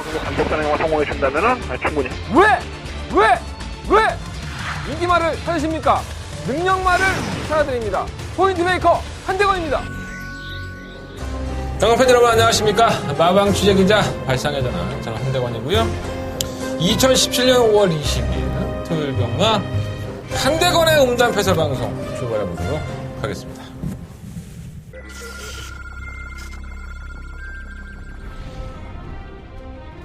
단독단행만 성공해 준다면은 충분히. 왜 인기말을 찾으십니까? 능력말을 찾아드립니다. 포인트 메이커 한대건입니다. 당근팬 여러분 안녕하십니까? 마방 취재기자 발상의 전환 저는 한대건이고요. 2017년 5월 20일 토요일 경마 한대건의 음담 패설 방송 출발해 보도록 하겠습니다.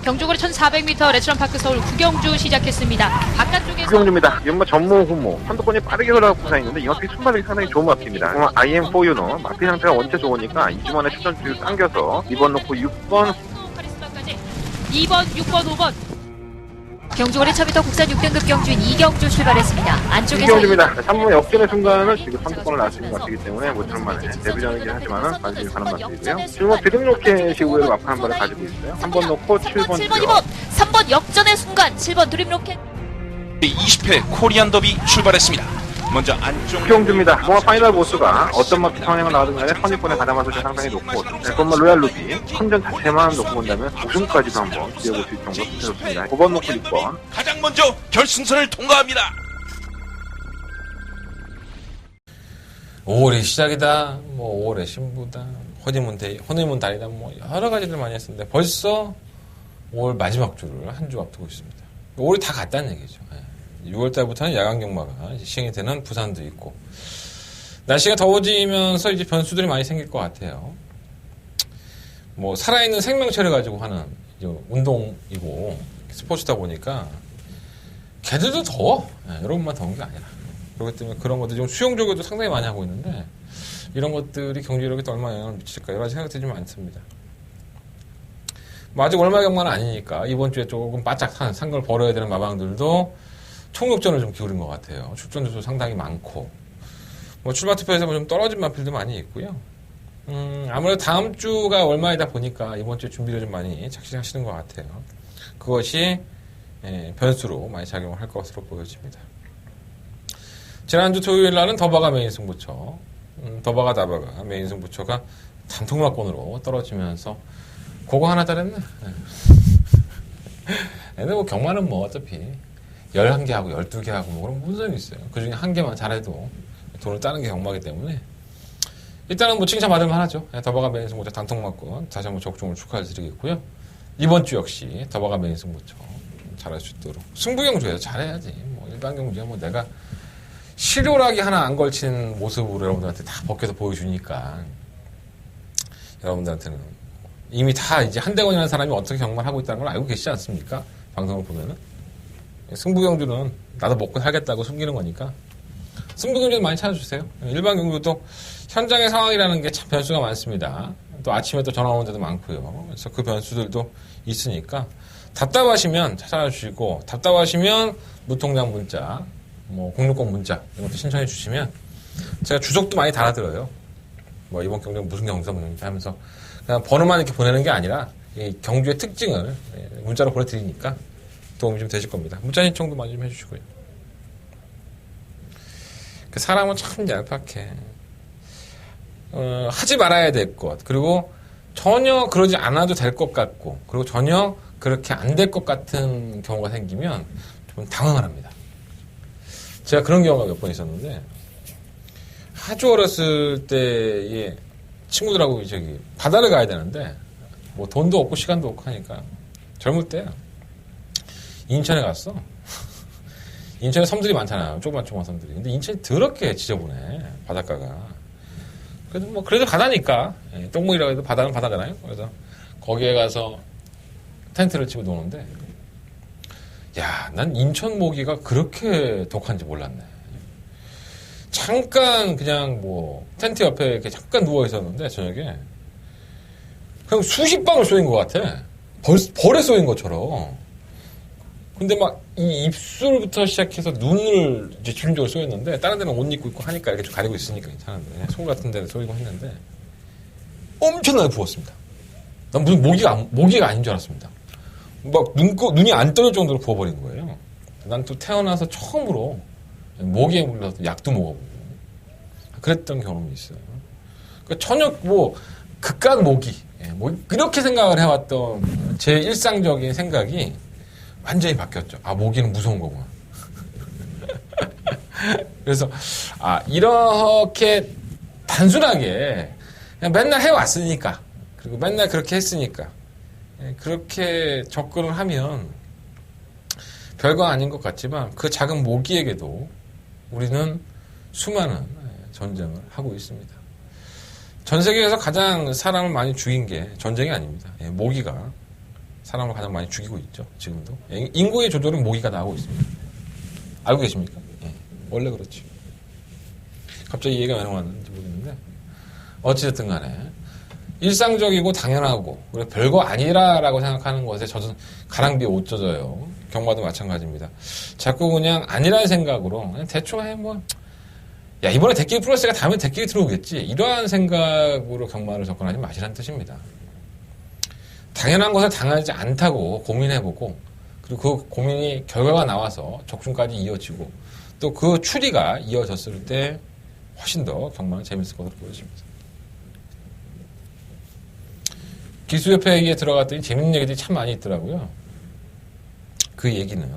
경주거리 1400m 레스토랑파크 서울 구경주 시작했습니다. 바깥쪽에서 구경주입니다. 연마 전무 후모 판도권이 빠르게 흘러가고 부상있는데 이 마피 순발력이 상당히 좋은 마피입니다. IM4U는 마피 상태가 원체 좋으니까 2주만에 출전주 당겨서 2번 놓고 6번 카리스마까지 2번, 6번, 5번 경주거리 1000m 국산 6등급 경주인 이경주 출발했습니다. 안쪽에서 구경주입니다. 3번 역전의 순간을 지금 판도권을 날 수 있는 마피이기 때문에 모처럼만에 데뷔전이긴 하지만 관심이 가는 마피이고요. 지금 비등로켓 시구에도 마피 한 발을 가지고 있어요. 3번 놓고 7번 2번 3번 역전의 순간 7번 드림로켓 20회 코리안 더비 출발했습니다. 먼저 안쪽 구경주입니다. 뭔가 파이널 보스가 어떤 마피 상황을 나가든 간에 선입권의 가담한 소리 상당히 높고 정말 로얄 루비 컨전 자체만 놓고 본다면 우승까지도 한번 기대해볼 수 있을 정도로 좋습니다. 5번 놓고 6번 가장 먼저 결승선을 통과합니다. 5월이 시작이다, 5월의 신부다, 허니문 달이다, 여러 가지들 많이 했었는데 벌써 5월 마지막 주를 한 주 앞두고 있습니다. 5월이 다 갔다는 얘기죠. 6월달부터는 야간 경마가 시행이 되는 부산도 있고 날씨가 더워지면서 이제 변수들이 많이 생길 것 같아요. 살아있는 생명체를 가지고 하는 운동이고 스포츠다 보니까 걔들도 더워. 여러분만 더운 게 아니라. 그렇기 때문에 그런 것들 좀 수용조교도 상당히 많이 하고 있는데 이런 것들이 경제력에 또 얼마나 영향을 미칠까 여러 가지 생각들이 좀 많습니다. 아직 월말 경마는 아니니까 이번 주에 조금 바짝 산 걸 벌어야 되는 마방들도 총력전을 좀 기울인 것 같아요. 출전주도 상당히 많고 출마 투표에서 좀 떨어진 마필도 많이 있고요. 아무래도 다음 주가 월말이다 보니까 이번 주에 준비를 좀 많이 착실하시는 것 같아요. 그것이 변수로 많이 작용을 할 것으로 보여집니다. 지난주 토요일 날은 더바가 메인 승부처, 더바가 다바가 메인 승부처가 단통마권으로 떨어지면서 그거 하나 잘했네. 근데 경마는 어차피 11개 하고 12개 하고 그런 무슨 소용이 있어요. 그 중에 한 개만 잘해도 돈을 따는 게 경마이기 때문에 일단은 칭찬받을 만하죠. 더바가 메인 승부처 단통마권 다시 한번 적중을 축하드리겠고요. 이번 주 역시 더바가 메인 승부처 잘할 수 있도록 승부경주에서 잘해야지. 일반 경주야 내가 실효락이 하나 안 걸친 모습으로 여러분들한테 다 벗겨서 보여주니까 여러분들한테는 이미 다 이제 한대건이라는 사람이 어떻게 경마를 하고 있다는 걸 알고 계시지 않습니까? 방송을 보면은. 승부경주는 나도 먹고 살겠다고 숨기는 거니까 승부경주는 많이 찾아주세요. 일반 경주도 현장의 상황이라는 게 참 변수가 많습니다. 또 아침에 또 전화 오는 데도 많고요. 그래서 그 변수들도 있으니까 답답하시면 찾아와 주시고 답답하시면 무통장 문자 060 문자 이런 것도 신청해 주시면 제가 주석도 많이 달아드려요. 이번 경주는 무슨 경주다 하면서 그냥 번호만 이렇게 보내는 게 아니라 이 경주의 특징을 문자로 보내드리니까 도움이 좀 되실 겁니다. 문자 신청도 많이 좀 해주시고요. 그 사람은 참 얄팍해. 하지 말아야 될 것, 그리고 전혀 그러지 않아도 될 것 같고, 그리고 전혀 그렇게 안 될 것 같은 경우가 생기면 좀 당황을 합니다. 제가 그런 경우가 몇 번 있었는데, 아주 어렸을 때에 친구들하고 바다를 가야 되는데, 돈도 없고 시간도 없고 하니까, 젊을 때야. 인천에 갔어. 인천에 섬들이 많잖아요. 조그만 섬들이. 근데 인천이 더럽게 지저분해. 바닷가가. 그래도 바다니까. 똥물이라고 해도 바다는 바다잖아요. 그래서 거기에 가서 텐트를 치고 노는데, 난 인천 모기가 그렇게 독한지 몰랐네. 잠깐 그냥 텐트 옆에 이렇게 잠깐 누워 있었는데, 저녁에. 그냥 수십 방울 쏘인 것 같아. 벌에 쏘인 것처럼. 근데 이 입술부터 시작해서 눈을 이제 주름적으로 쏘였는데, 다른 데는 옷 입고 있고 하니까 이렇게 좀 가리고 있으니까 괜찮은데, 손 같은 데는 쏘이고 했는데, 엄청나게 부었습니다. 난 무슨 모기가 아닌 줄 알았습니다. 눈이 안 떠질 정도로 부어버린 거예요. 난 또 태어나서 처음으로 모기에 물려서 약도 먹어보고, 그랬던 경험이 있어요. 그러니까 전혀 극강 모기, 뭐 그렇게 생각을 해왔던 제 일상적인 생각이 완전히 바뀌었죠. 아, 모기는 무서운 거구나. 그래서 이렇게 단순하게 그냥 맨날 해왔으니까, 그리고 맨날 그렇게 했으니까 그렇게 접근을 하면 별거 아닌 것 같지만 그 작은 모기에게도 우리는 수많은 전쟁을 하고 있습니다. 전 세계에서 가장 사람을 많이 죽인 게 전쟁이 아닙니다. 모기가 사람을 가장 많이 죽이고 있죠. 지금도. 인구의 조절은 모기가 나오고 있습니다. 알고 계십니까? 원래 그렇죠. 갑자기 이 얘기가 왜 나왔는지 모르겠는데 어찌됐든 간에 일상적이고 당연하고 그리고 별거 아니라라고 생각하는 것에 저도 가랑비에 옷 젖어요. 경마도 마찬가지입니다. 자꾸 그냥 아니라는 생각으로 그냥 대충 야, 이번에 대끼리 플러스가 다음에 대끼리 들어오겠지. 이러한 생각으로 경마를 접근하지 마시라는 뜻입니다. 당연한 것을 당하지 않다고 고민해보고, 그리고 그 고민이 결과가 나와서 적중까지 이어지고, 또 그 추리가 이어졌을 때 훨씬 더 경마는 재밌을 것으로 보여집니다. 기수협회에 들어갔더니 재밌는 얘기들이 참 많이 있더라고요. 그 얘기는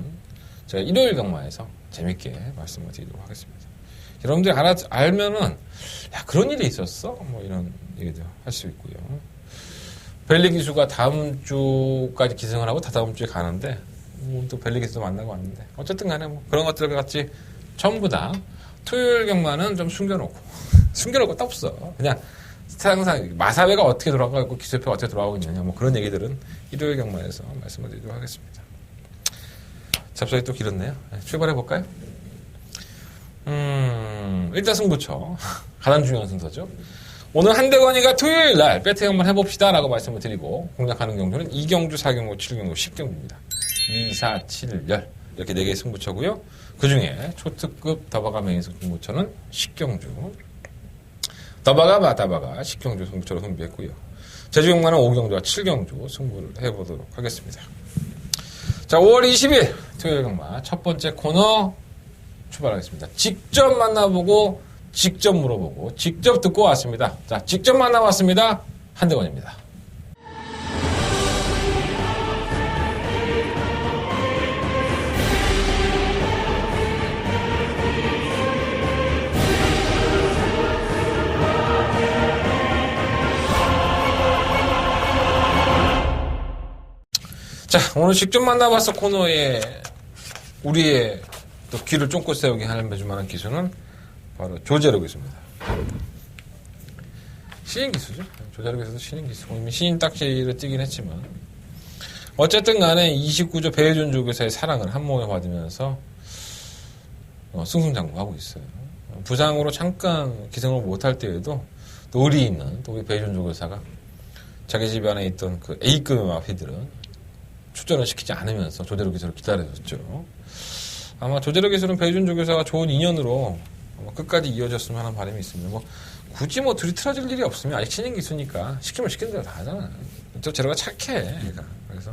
제가 일요일 경마에서 재밌게 말씀을 드리도록 하겠습니다. 여러분들이 알면은, 야, 그런 일이 있었어? 뭐 이런 얘기도 할 수 있고요. 벨리 기수가 다음 주까지 기승을 하고 다다음 주에 가는데, 또 벨리 기수도 만나고 왔는데, 어쨌든 간에 뭐 그런 것들 같이 전부 다 토요일 경마는 좀 숨겨놓고, 숨겨놓을 것도 없어. 그냥 항상 마사회가 어떻게 돌아가고 있고 기수협회가 어떻게 돌아가고 있느냐, 뭐 그런 얘기들은 일요일 경마에서 말씀을 드리도록 하겠습니다. 잡석이 또 길었네요. 출발해볼까요? 일단 승부처. 가장 중요한 순서죠. 오늘 한대건이가 토요일 날 배팅 한번 해봅시다 라고 말씀을 드리고 공략하는 경주는 2경주, 4경주, 7경주, 10경주입니다. 2, 4, 7, 열 이렇게 4개의 승부처고요. 그 중에 초특급 더바가 메인 승부처는 10경주, 더바가 마다바가 10경주 승부처로 승부했고요. 제주경마는 5경주와 7경주 승부를 해보도록 하겠습니다. 자, 5월 20일 토요일 경마 첫 번째 코너 출발하겠습니다. 직접 만나보고 직접 물어보고 직접 듣고 왔습니다. 자, 직접 만나봤습니다. 한대건입니다. 자, 오늘 직접 만나봤어 코너에 우리의 또 귀를 쫑긋 세우게 하는 해줄만한 기수는 바로 조재로 기수입니다. 신인 기수죠. 조재로 기수도 신인 기수. 이미 신인 딱지를 띄긴 했지만 어쨌든 간에 29조 배혜준 조교사의 사랑을 한몸에 받으면서 승승장구하고 있어요. 부상으로 잠깐 기승을 못할 때에도 또 의리 있는 또 우리 배혜준 조교사가 자기 집 안에 있던 그 A급의 마피들은 출전을 시키지 않으면서 조재로 기수를 기다려줬죠. 아마 조재로 기술은 배준 조교사가 좋은 인연으로 끝까지 이어졌으면 하는 바람이 있습니다. 뭐 굳이 뭐 둘이 틀어질 일이 없으면 아직 신인 기수니까 시키면 시키는 대로 다 하잖아요. 또 재료가 착해. 얘가. 그래서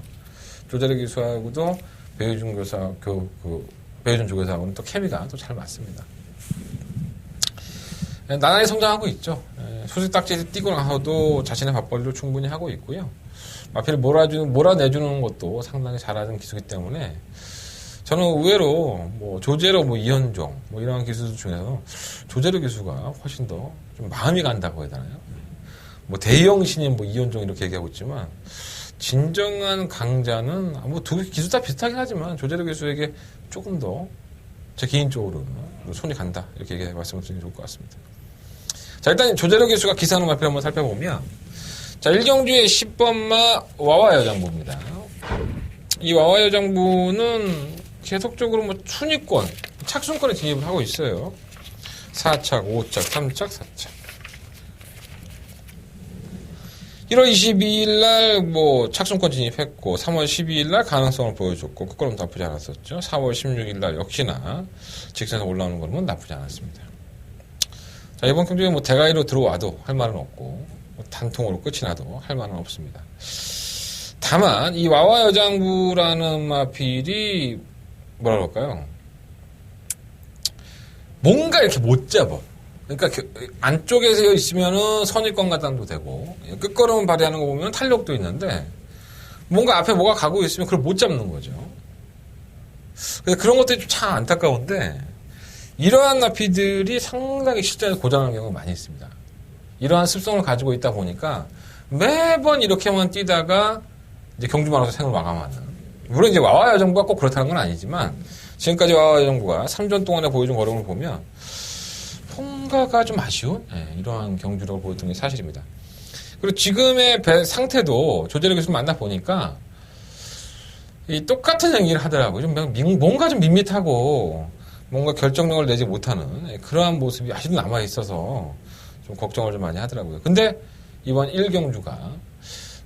조재로 기수하고도 배준 교사 배준 조교사하고는 또 케미가 또 잘 맞습니다. 나날이 성장하고 있죠. 수직 딱지에 띄고 나서도 자신의 밥벌이를 충분히 하고 있고요. 마피를 몰아내주는 것도 상당히 잘하는 기수이기 때문에 저는 의외로 뭐 조재로 뭐 이현종 뭐 이러한 기수들 중에서 조재로 기수가 훨씬 더 좀 마음이 간다고 해야 되나요? 뭐 대형 신인 뭐 이현종 이렇게 얘기하고 있지만 진정한 강자는 뭐 두 기수 다 비슷하긴 하지만 조재로 기수에게 조금 더 제 개인적으로는 손이 간다 이렇게 말씀을 드리면 좋을 것 같습니다. 자, 일단 조재로 기수가 기사하는 마피를 한번 살펴보면 자, 1경주의 10번마 와와 여장부입니다. 이 와와 여장부는 계속적으로 뭐 순위권, 착순권에 진입을 하고 있어요. 4착, 5착, 3착, 4착. 1월 22일 날 뭐 착순권 진입했고 3월 12일 날 가능성을 보여줬고 그거는 나쁘지 않았었죠. 4월 16일 날 역시나 직선에서 올라오는 거는 나쁘지 않았습니다. 자, 이번 경주에 뭐 대가리로 들어와도 할 말은 없고 뭐 단통으로 끝이 나도 할 말은 없습니다. 다만 이 와와 여장부라는 마필이 뭐라 그럴까요? 뭔가 이렇게 못 잡아. 그러니까 안쪽에서 있으면은 선입관 가담도 되고 끝걸음 발휘하는 거 보면 탄력도 있는데 뭔가 앞에 뭐가 가고 있으면 그걸 못 잡는 거죠. 그래서 그런 것들이 좀 참 안타까운데 이러한 마피들이 상당히 실전에 고장나는 경우가 많이 있습니다. 이러한 습성을 가지고 있다 보니까 매번 이렇게만 뛰다가 이제 경주마라서 생을 마감하는. 물론 이제 와와 여정부가 꼭 그렇다는 건 아니지만 지금까지 와와 여정부가 3전 동안에 보여준 걸음을 보면 뭔가가 좀 아쉬운 이러한 경주력을 보였던 게 사실입니다. 그리고 지금의 배 상태도 조제력에서 만나보니까 이 똑같은 연기를 하더라고요. 좀 뭔가 좀 밋밋하고 뭔가 결정력을 내지 못하는 그러한 모습이 아직도 남아있어서 좀 걱정을 좀 많이 하더라고요. 근데 이번 1경주가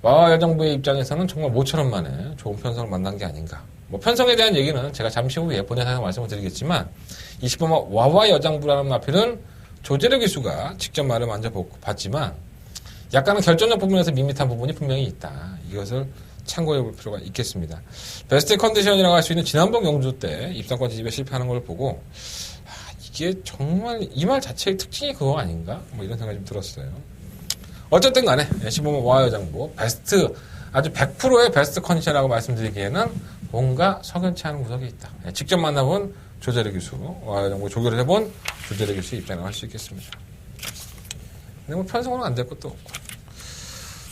와와 여정부의 입장에서는 정말 모처럼 만에 좋은 편성을 만난 게 아닌가. 뭐 편성에 대한 얘기는 제가 잠시 후에 본연에서 말씀을 드리겠지만 20번마 와와 여정부라는 마필은 조제력 기수가 직접 말을 먼저 봤지만 약간은 결정력 부분에서 밋밋한 부분이 분명히 있다. 이것을 참고해 볼 필요가 있겠습니다. 베스트 컨디션이라고 할 수 있는 지난번 경주 때 입상권 지집에 실패하는 걸 보고 이게 정말 이 말 자체의 특징이 그거 아닌가? 뭐 이런 생각이 좀 들었어요. 어쨌든 간에 15번 와와 여정부 베스트 아주 100%의 베스트 컨디션이라고 말씀드리기에는 뭔가 석연치 않은 구석이 있다. 직접 만나본 조제력 기수 와와 여정부 조교를 해본 조제력 기수 입장이라고 할 수 있겠습니다. 근데 뭐 편성으로는 안 될 것도 없고.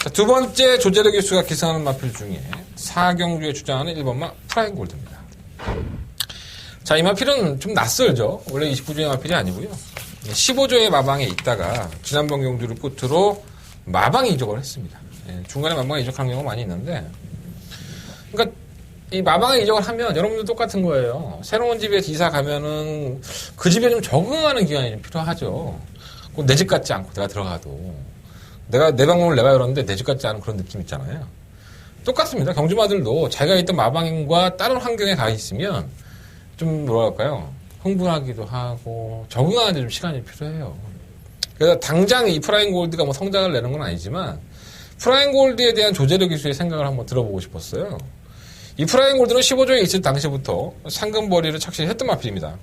자, 두 번째 조제력 기수가 기승하는 마필 중에 4경주에 주장하는 1번마 프라임 골드입니다. 자, 이 마필은 좀 낯설죠. 원래 29조의 마필이 아니고요. 15조의 마방에 있다가 지난번 경주를 끝으로 마방에 이적을 했습니다. 중간에 마방에 이적하는 경우가 많이 있는데 그러니까 이 마방에 이적을 하면 여러분들 똑같은 거예요. 새로운 집에 이사 가면은 그 집에 좀 적응하는 기간이 좀 필요하죠. 내 집 같지 않고 내가 들어가도 내 방문을 내가 열었는데 내 집 같지 않은 그런 느낌 있잖아요. 똑같습니다. 경주마들도 자기가 있던 마방과 다른 환경에 가 있으면 좀 뭐랄까요, 흥분하기도 하고 적응하는 데 좀 시간이 필요해요. 그래서 당장 이 프라임 골드가 뭐 성장을 내는 건 아니지만 프라임 골드에 대한 조제력 기수의 생각을 한번 들어보고 싶었어요. 이 프라임 골드는 15조에 있을 당시부터 상금벌이를 착실했던 마필입니다.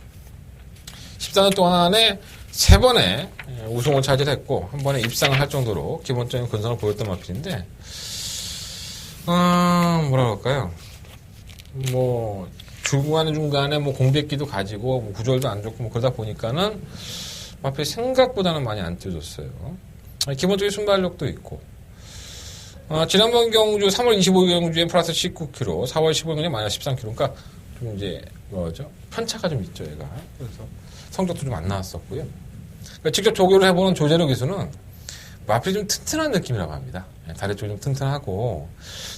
14년 동안에 3번의 우승을 차지했고 한 번에 입상을 할 정도로 기본적인 근성을 보였던 마필인데 뭐라 그럴까요? 뭐 중간에 뭐 공백기도 가지고 뭐 구절도 안 좋고 뭐 그러다 보니까는 마필이 생각보다는 많이 안 뛰어졌어요. 기본적인 순발력도 있고 지난번 경주 3월 25일 경주에 플러스 19kg, 4월 15일 경주에 마이너스 13kg. 그러니까 좀 이제 뭐죠? 편차가 좀 있죠, 얘가. 그래서 성적도 좀 안 나왔었고요. 그러니까 직접 조교를 해보는 조제력 기수는 마필이 좀 튼튼한 느낌이라고 합니다. 다리 쪽이 좀 튼튼하고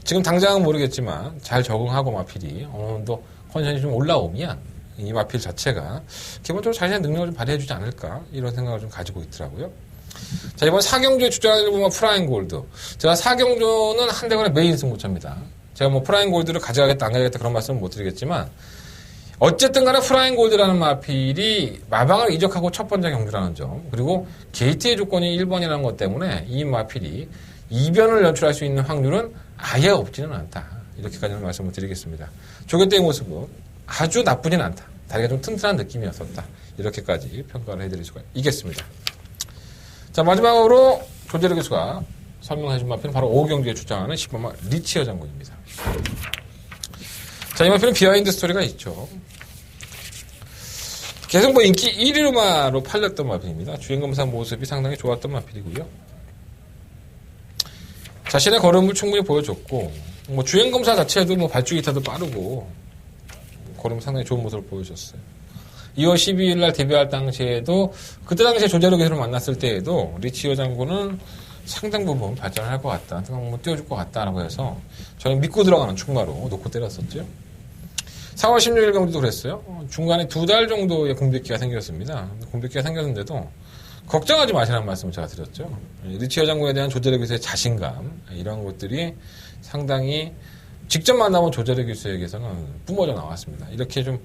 지금 당장은 모르겠지만 잘 적응하고 마필이 어느 정도 컨디션이 좀 올라오면 이 마필 자체가 기본적으로 자신의 능력을 좀 발휘해주지 않을까 이런 생각을 좀 가지고 있더라고요. 자, 이번 4경주에 주장을 보면 프라임 골드. 제가 4경주는 한대건의 메인 승부처입니다. 제가 뭐 프라임 골드를 가져가겠다 안 가져가겠다 그런 말씀은 못 드리겠지만 어쨌든 간에 프라임 골드라는 마필이 마방을 이적하고 첫 번째 경주라는 점, 그리고 게이트의 조건이 1번이라는 것 때문에 이 마필이 이변을 연출할 수 있는 확률은 아예 없지는 않다. 이렇게까지는 말씀을 드리겠습니다. 조교 때의 모습은 아주 나쁘진 않다. 다리가 좀 튼튼한 느낌이었었다. 이렇게까지 평가를 해드릴 수가 있겠습니다. 자, 마지막으로 조제력 기수가 설명해준 마필은 바로 5경주에 주장하는 10번마 리치어 장군입니다. 자, 이 마필은 비하인드 스토리가 있죠. 계속 뭐 인기 1위로마로 팔렸던 마필입니다. 주행검사 모습이 상당히 좋았던 마필이고요. 자신의 걸음을 충분히 보여줬고, 뭐 주행검사 자체도 뭐 발주기타도 빠르고, 걸음 상당히 좋은 모습을 보여줬어요. 2월 12일 날 데뷔할 당시에도, 그때 당시에 조제력 기수를 만났을 때에도, 리치어 장군은 상당 부분 발전을 할 것 같다. 뭐 띄워줄 것 같다라고 해서, 저는 믿고 들어가는 충마로 놓고 때렸었죠. 4월 16일 경주도 그랬어요. 중간에 2달 정도의 공백기가 생겼습니다. 공백기가 생겼는데도 걱정하지 마시라는 말씀을 제가 드렸죠. 리치어 장군에 대한 조제력 기수의 자신감, 이런 것들이 상당히 직접 만나본 조제력 기수에게서는 뿜어져 나왔습니다. 이렇게 좀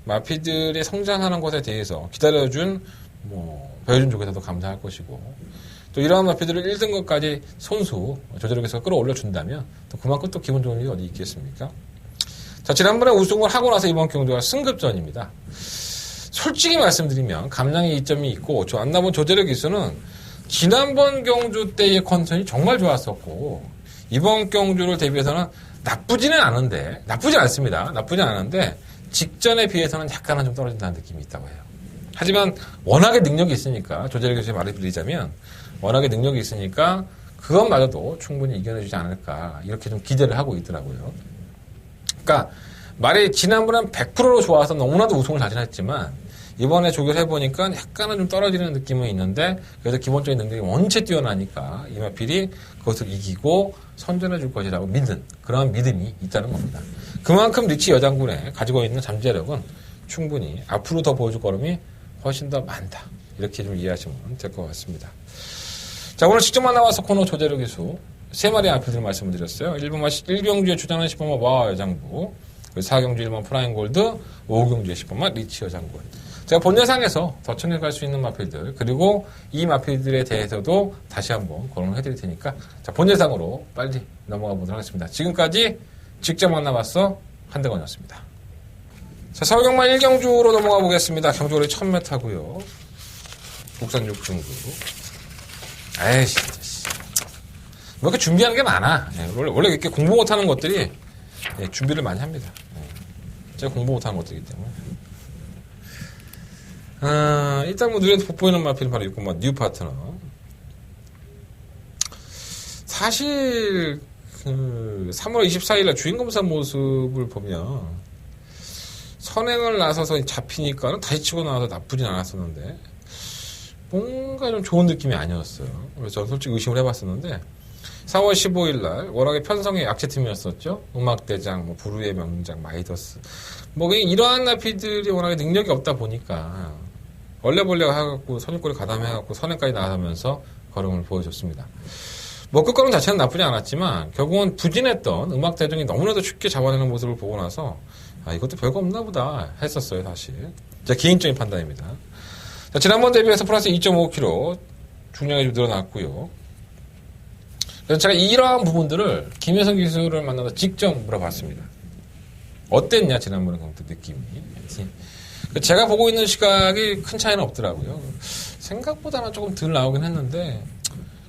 마피들이 성장하는 것에 대해서 기다려준, 배워준 쪽에서도 감사할 것이고, 또 이러한 마피들을 1등급까지 손수 조제력 기수가 끌어올려준다면 또 그만큼 또 기분 좋은 일이 어디 있겠습니까? 자, 지난번에 우승을 하고 나서 이번 경주가 승급전입니다. 솔직히 말씀드리면 감량의 이점이 있고 저 안나본 조제력 기수는 지난번 경주 때의 컨디션이 정말 좋았었고 이번 경주를 대비해서는 나쁘지는 않습니다. 나쁘진 않은데 직전에 비해서는 약간은 좀 떨어진다는 느낌이 있다고 해요. 하지만 워낙에 능력이 있으니까 조제력 기수의 말을 빌리자면 워낙에 능력이 있으니까 그것마저도 충분히 이겨내주지 않을까 이렇게 좀 기대를 하고 있더라고요. 그러니까 말이 지난번엔 100%로 좋아서 너무나도 우승을 자신했지만 이번에 조결해보니까 약간은 좀 떨어지는 느낌은 있는데 그래도 기본적인 능력이 원체 뛰어나니까 이마필이 그것을 이기고 선전해줄 것이라고 믿는 그런 믿음이 있다는 겁니다. 그만큼 리치 여장군에 가지고 있는 잠재력은 충분히 앞으로 더 보여줄 걸음이 훨씬 더 많다. 이렇게 좀 이해하시면 될 것 같습니다. 자, 오늘 직접 만나와서 코너 조제력 기수 3마리 앞에들 말씀을 드렸어요. 1경주에 주장하는 10번마 와 여장부, 4경주 1번 프라임 골드, 5경주에 10번마 리치 여장군. 제가 본 예상에서 더 챙겨갈 수 있는 마필들, 그리고 이 마필들에 대해서도 다시 한번 거론을 해드릴 테니까, 자, 본 예상으로 빨리 넘어가 보도록 하겠습니다. 지금까지 직접 만나봤어 한대건이었습니다. 자, 서울경마 1경주로 넘어가 보겠습니다. 경주거리 1000m고요. 국산 6등급. 에이씨, 뭐 이렇게 준비하는 게 많아. 예, 원래 이렇게 공부 못하는 것들이 예, 준비를 많이 합니다. 예, 제가 공부 못하는 것들이기 때문에. 일단 뭐 눈에 돋보이는 마필은 바로 있고, 뉴 파트너. 사실 3월 24일날 주인검사 모습을 보면 선행을 나서서 잡히니까는 다시 치고 나와서 나쁘진 않았었는데 뭔가 좀 좋은 느낌이 아니었어요. 그래서 저는 솔직히 의심을 해봤었는데 4월 15일날 워낙에 편성의 약체팀이었었죠. 음악대장, 뭐 부르의 명장, 마이더스 뭐 이러한 나피들이 워낙에 능력이 없다 보니까 얼레벌레가 해갖고 선입골에 가담해갖고 선행까지 나가면서 걸음을 보여줬습니다. 뭐 끝걸음 자체는 나쁘지 않았지만 결국은 부진했던 음악대중이 너무나도 쉽게 잡아내는 모습을 보고 나서 이것도 별거 없나 보다 했었어요. 사실 제 개인적인 판단입니다. 자, 지난번 대비해서 플러스 2.5kg 중량이 좀 늘어났고요. 그래서 제가 이러한 부분들을 김혜성 기수를 만나서 직접 물어봤습니다. 어땠냐 지난번에 그 느낌이. 제가 보고 있는 시각이 큰 차이는 없더라고요. 생각보다는 조금 덜 나오긴 했는데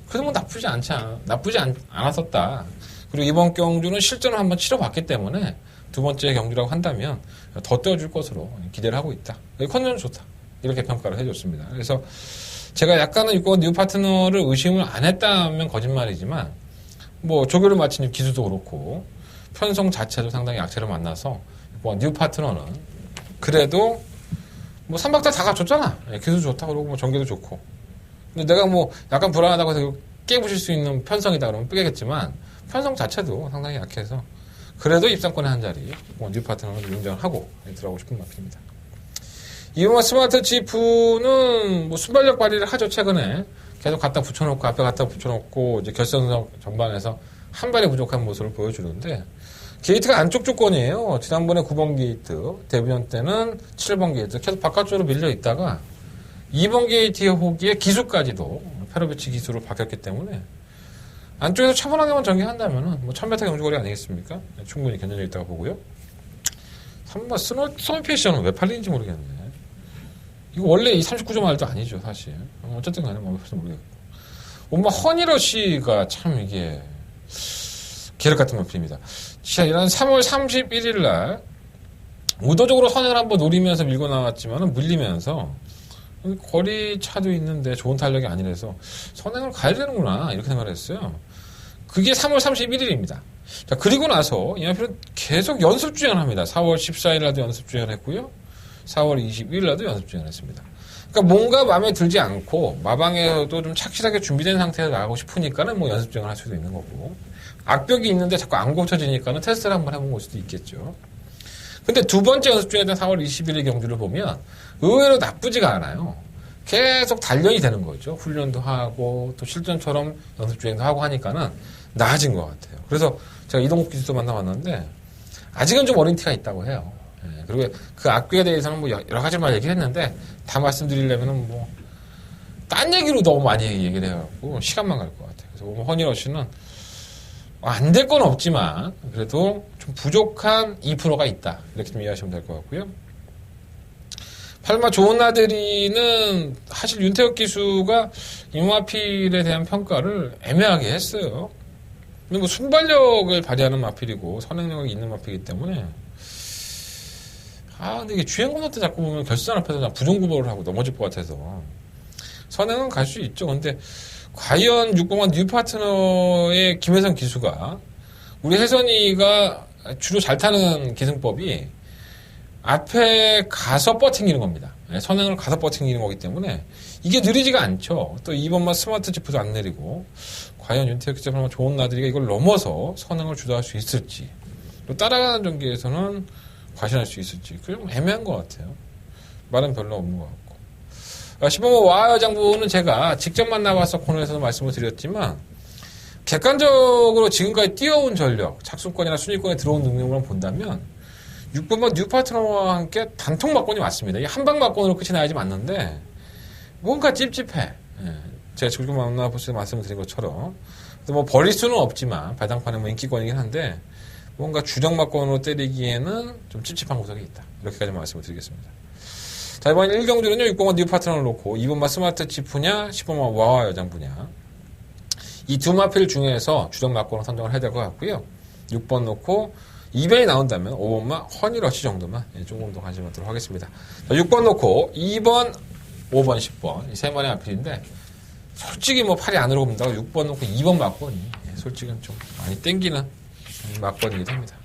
그래도 뭐 나쁘지 않았었다. 그리고 이번 경주는 실전을 한번 치러봤기 때문에 두 번째 경주라고 한다면 더 떼어줄 것으로 기대를 하고 있다. 컨디션 좋다. 이렇게 평가를 해줬습니다. 그래서 제가 약간은 이거 뉴 파트너를 의심을 안 했다면 거짓말이지만 뭐 조교를 마친 기수도 그렇고 편성 자체도 상당히 약체를 만나서 뭐 뉴 파트너는 그래도 뭐 3박자 다 갖췄잖아. 기수 좋다. 그러고 뭐 전개도 좋고. 근데 내가 뭐 약간 불안하다고 해서 깨부실 수 있는 편성이다 그러면 빼겠지만 편성 자체도 상당히 약해서 그래도 입상권의 한 자리 뭐 뉴 파트너를 인정하고 들어가고 싶은 마필입니다. 이번 스마트 지프는 뭐 순발력 발휘를 하죠. 최근에 계속 갖다 붙여놓고 앞에 갖다 붙여놓고 이제 결승선 전반에서 한 발이 부족한 모습을 보여주는데 게이트가 안쪽 조건이에요. 지난번에 9번 게이트 데뷔전 때는 7번 게이트 계속 바깥쪽으로 밀려 있다가 2번 게이트의 호기에 기수까지도 페로비치 기수로 바뀌었기 때문에 안쪽에서 차분하게만 전개한다면은 뭐 1000m 경주거리 아니겠습니까? 충분히 견뎌져 있다고 보고요. 3번 스노우 패션은 왜 팔리는지 모르겠네. 이거 원래 이 39점 알도 아니죠, 사실. 어쨌든 간에 뭐 모르겠고. 엄마 허니러쉬가 참 이게 계륵 같은 마필입니다. 지난 3월 31일 날 의도적으로 선행을 한번 노리면서 밀고 나왔지만은 물리면서 거리 차도 있는데 좋은 탄력이 아니라서 선행을 가야 되는구나 이렇게 생각을 했어요. 그게 3월 31일입니다. 자, 그리고 나서 이 마필은 계속 연습 주행을 합니다. 4월 14일 날도 연습 주행을 했고요. 4월 22일 날도 연습 주행을 했습니다. 그러니까 뭔가 마음에 들지 않고 마방에서도 좀 착실하게 준비된 상태에서 나가고 싶으니까는 뭐 연습 주행을 할 수도 있는 거고 악벽이 있는데 자꾸 안 고쳐지니까는 테스트를 한번 해본 걸 수도 있겠죠. 근데 두 번째 연습 주행했던 4월 21일 경주를 보면 의외로 나쁘지가 않아요. 계속 단련이 되는 거죠. 훈련도 하고 또 실전처럼 연습 주행도 하고 하니까는 나아진 것 같아요. 그래서 제가 이동국 기수도 만나봤는데 아직은 좀 어린 티가 있다고 해요. 그리고 그 악기에 대해서는 뭐 여러 가지 말 얘기를 했는데 다 말씀드리려면은 뭐 딴 얘기로 너무 많이 얘기를 해갖고 시간만 갈 것 같아요. 그래서 허니러쉬는 안 될 건 없지만 그래도 좀 부족한 2%가 있다. 이렇게 좀 이해하시면 될 것 같고요. 팔마 좋은 나들이는 사실 윤태혁 기수가 이마필에 대한 평가를 애매하게 했어요. 근데 뭐 순발력을 발휘하는 마필이고 선행력이 있는 마필이기 때문에 근데 이게 주행번호 때 자꾸 보면 결승전 앞에서 그냥 부정구보를 하고 넘어질 것 같아서 선행은 갈 수 있죠. 근데 과연 6번관 뉴 파트너의 김혜선 기수가 우리 혜선이가 주로 잘 타는 기승법이 앞에 가서 버팅기는 겁니다. 선행을 가서 버팅기는 거기 때문에 이게 느리지가 않죠. 또 2번만 스마트 지프도 안 내리고 과연 윤태혁 기자는 좋은 나들이가 이걸 넘어서 선행을 주도할 수 있을지 또 따라가는 전기에서는 과신할 수 있을지 그럼 애매한 것 같아요. 말은 별로 없는 것 같고 15번 와여장부는 제가 직접 만나봐서 코너에서도 말씀을 드렸지만 객관적으로 지금까지 뛰어온 전력 착순권이나 순위권에 들어온 능력만 본다면 6번만 뉴 파트너와 함께 단통 막권이 맞습니다. 이 한방 막권으로 끝이 나야지 맞는데 뭔가 찝찝해. 제가 지금 만나보실 때 말씀드린 것처럼 뭐 버릴 수는 없지만 발당판에 뭐 인기권이긴 한데 뭔가 주력 막권으로 때리기에는 좀 찝찝한 구석이 있다. 이렇게까지 말씀을 드리겠습니다. 자, 이번 1경주는요, 6번만 뉴 파트너를 놓고 2번만 스마트 지프냐, 10번만 와와 여장부냐. 이 두 마필 중에서 주력 막권을 선정을 해야 될 것 같고요. 6번 놓고 2번이 나온다면 5번만 허니러시 정도만 조금 더 관심 갖도록 하겠습니다. 자, 6번 놓고 2번, 5번, 10번 이 세 마리 마필인데 솔직히 뭐 팔이 안으로 옵니다. 6번 놓고 2번 막권이 솔직히 좀 많이 땡기는 막권이기도 합니다.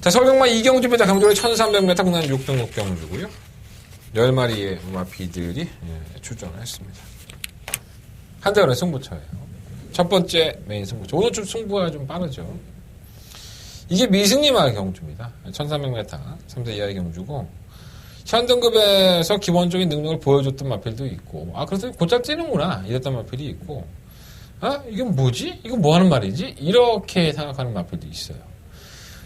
자, 서울경마 2경주입니다. 경주를 1300m 국난 6등급 경주고요. 10마리의 마피들이 출전을 했습니다. 한대원의 승부처예요. 첫 번째 메인 승부처. 오늘 좀 승부가 좀 빠르죠. 이게 미승리마을 경주입니다. 1300m 3대 이하의 경주고 현등급에서 기본적인 능력을 보여줬던 마필도 있고 그래서 곧잘 뛰는구나 이랬던 마필이 있고 이게 뭐지? 이거 뭐 하는 말이지? 이렇게 생각하는 마필도 있어요.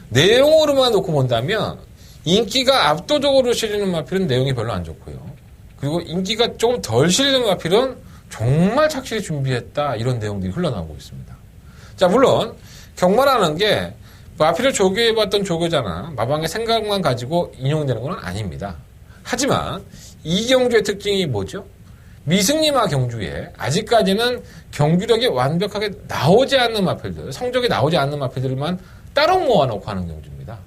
내용으로만 놓고 본다면 인기가 압도적으로 실리는 마필은 내용이 별로 안 좋고요. 그리고 인기가 조금 덜 실리는 마필은 정말 착실히 준비했다 이런 내용들이 흘러나오고 있습니다. 자, 물론 경마라는 게 마필을 조교해봤던 조교자나 마방의 생각만 가지고 인용되는 건 아닙니다. 하지만 이 경주의 특징이 뭐죠? 미승리마 경주에 아직까지는 경주력이 완벽하게 나오지 않는 마필들, 성적이 나오지 않는 마필들만 따로 모아놓고 하는 경주입니다.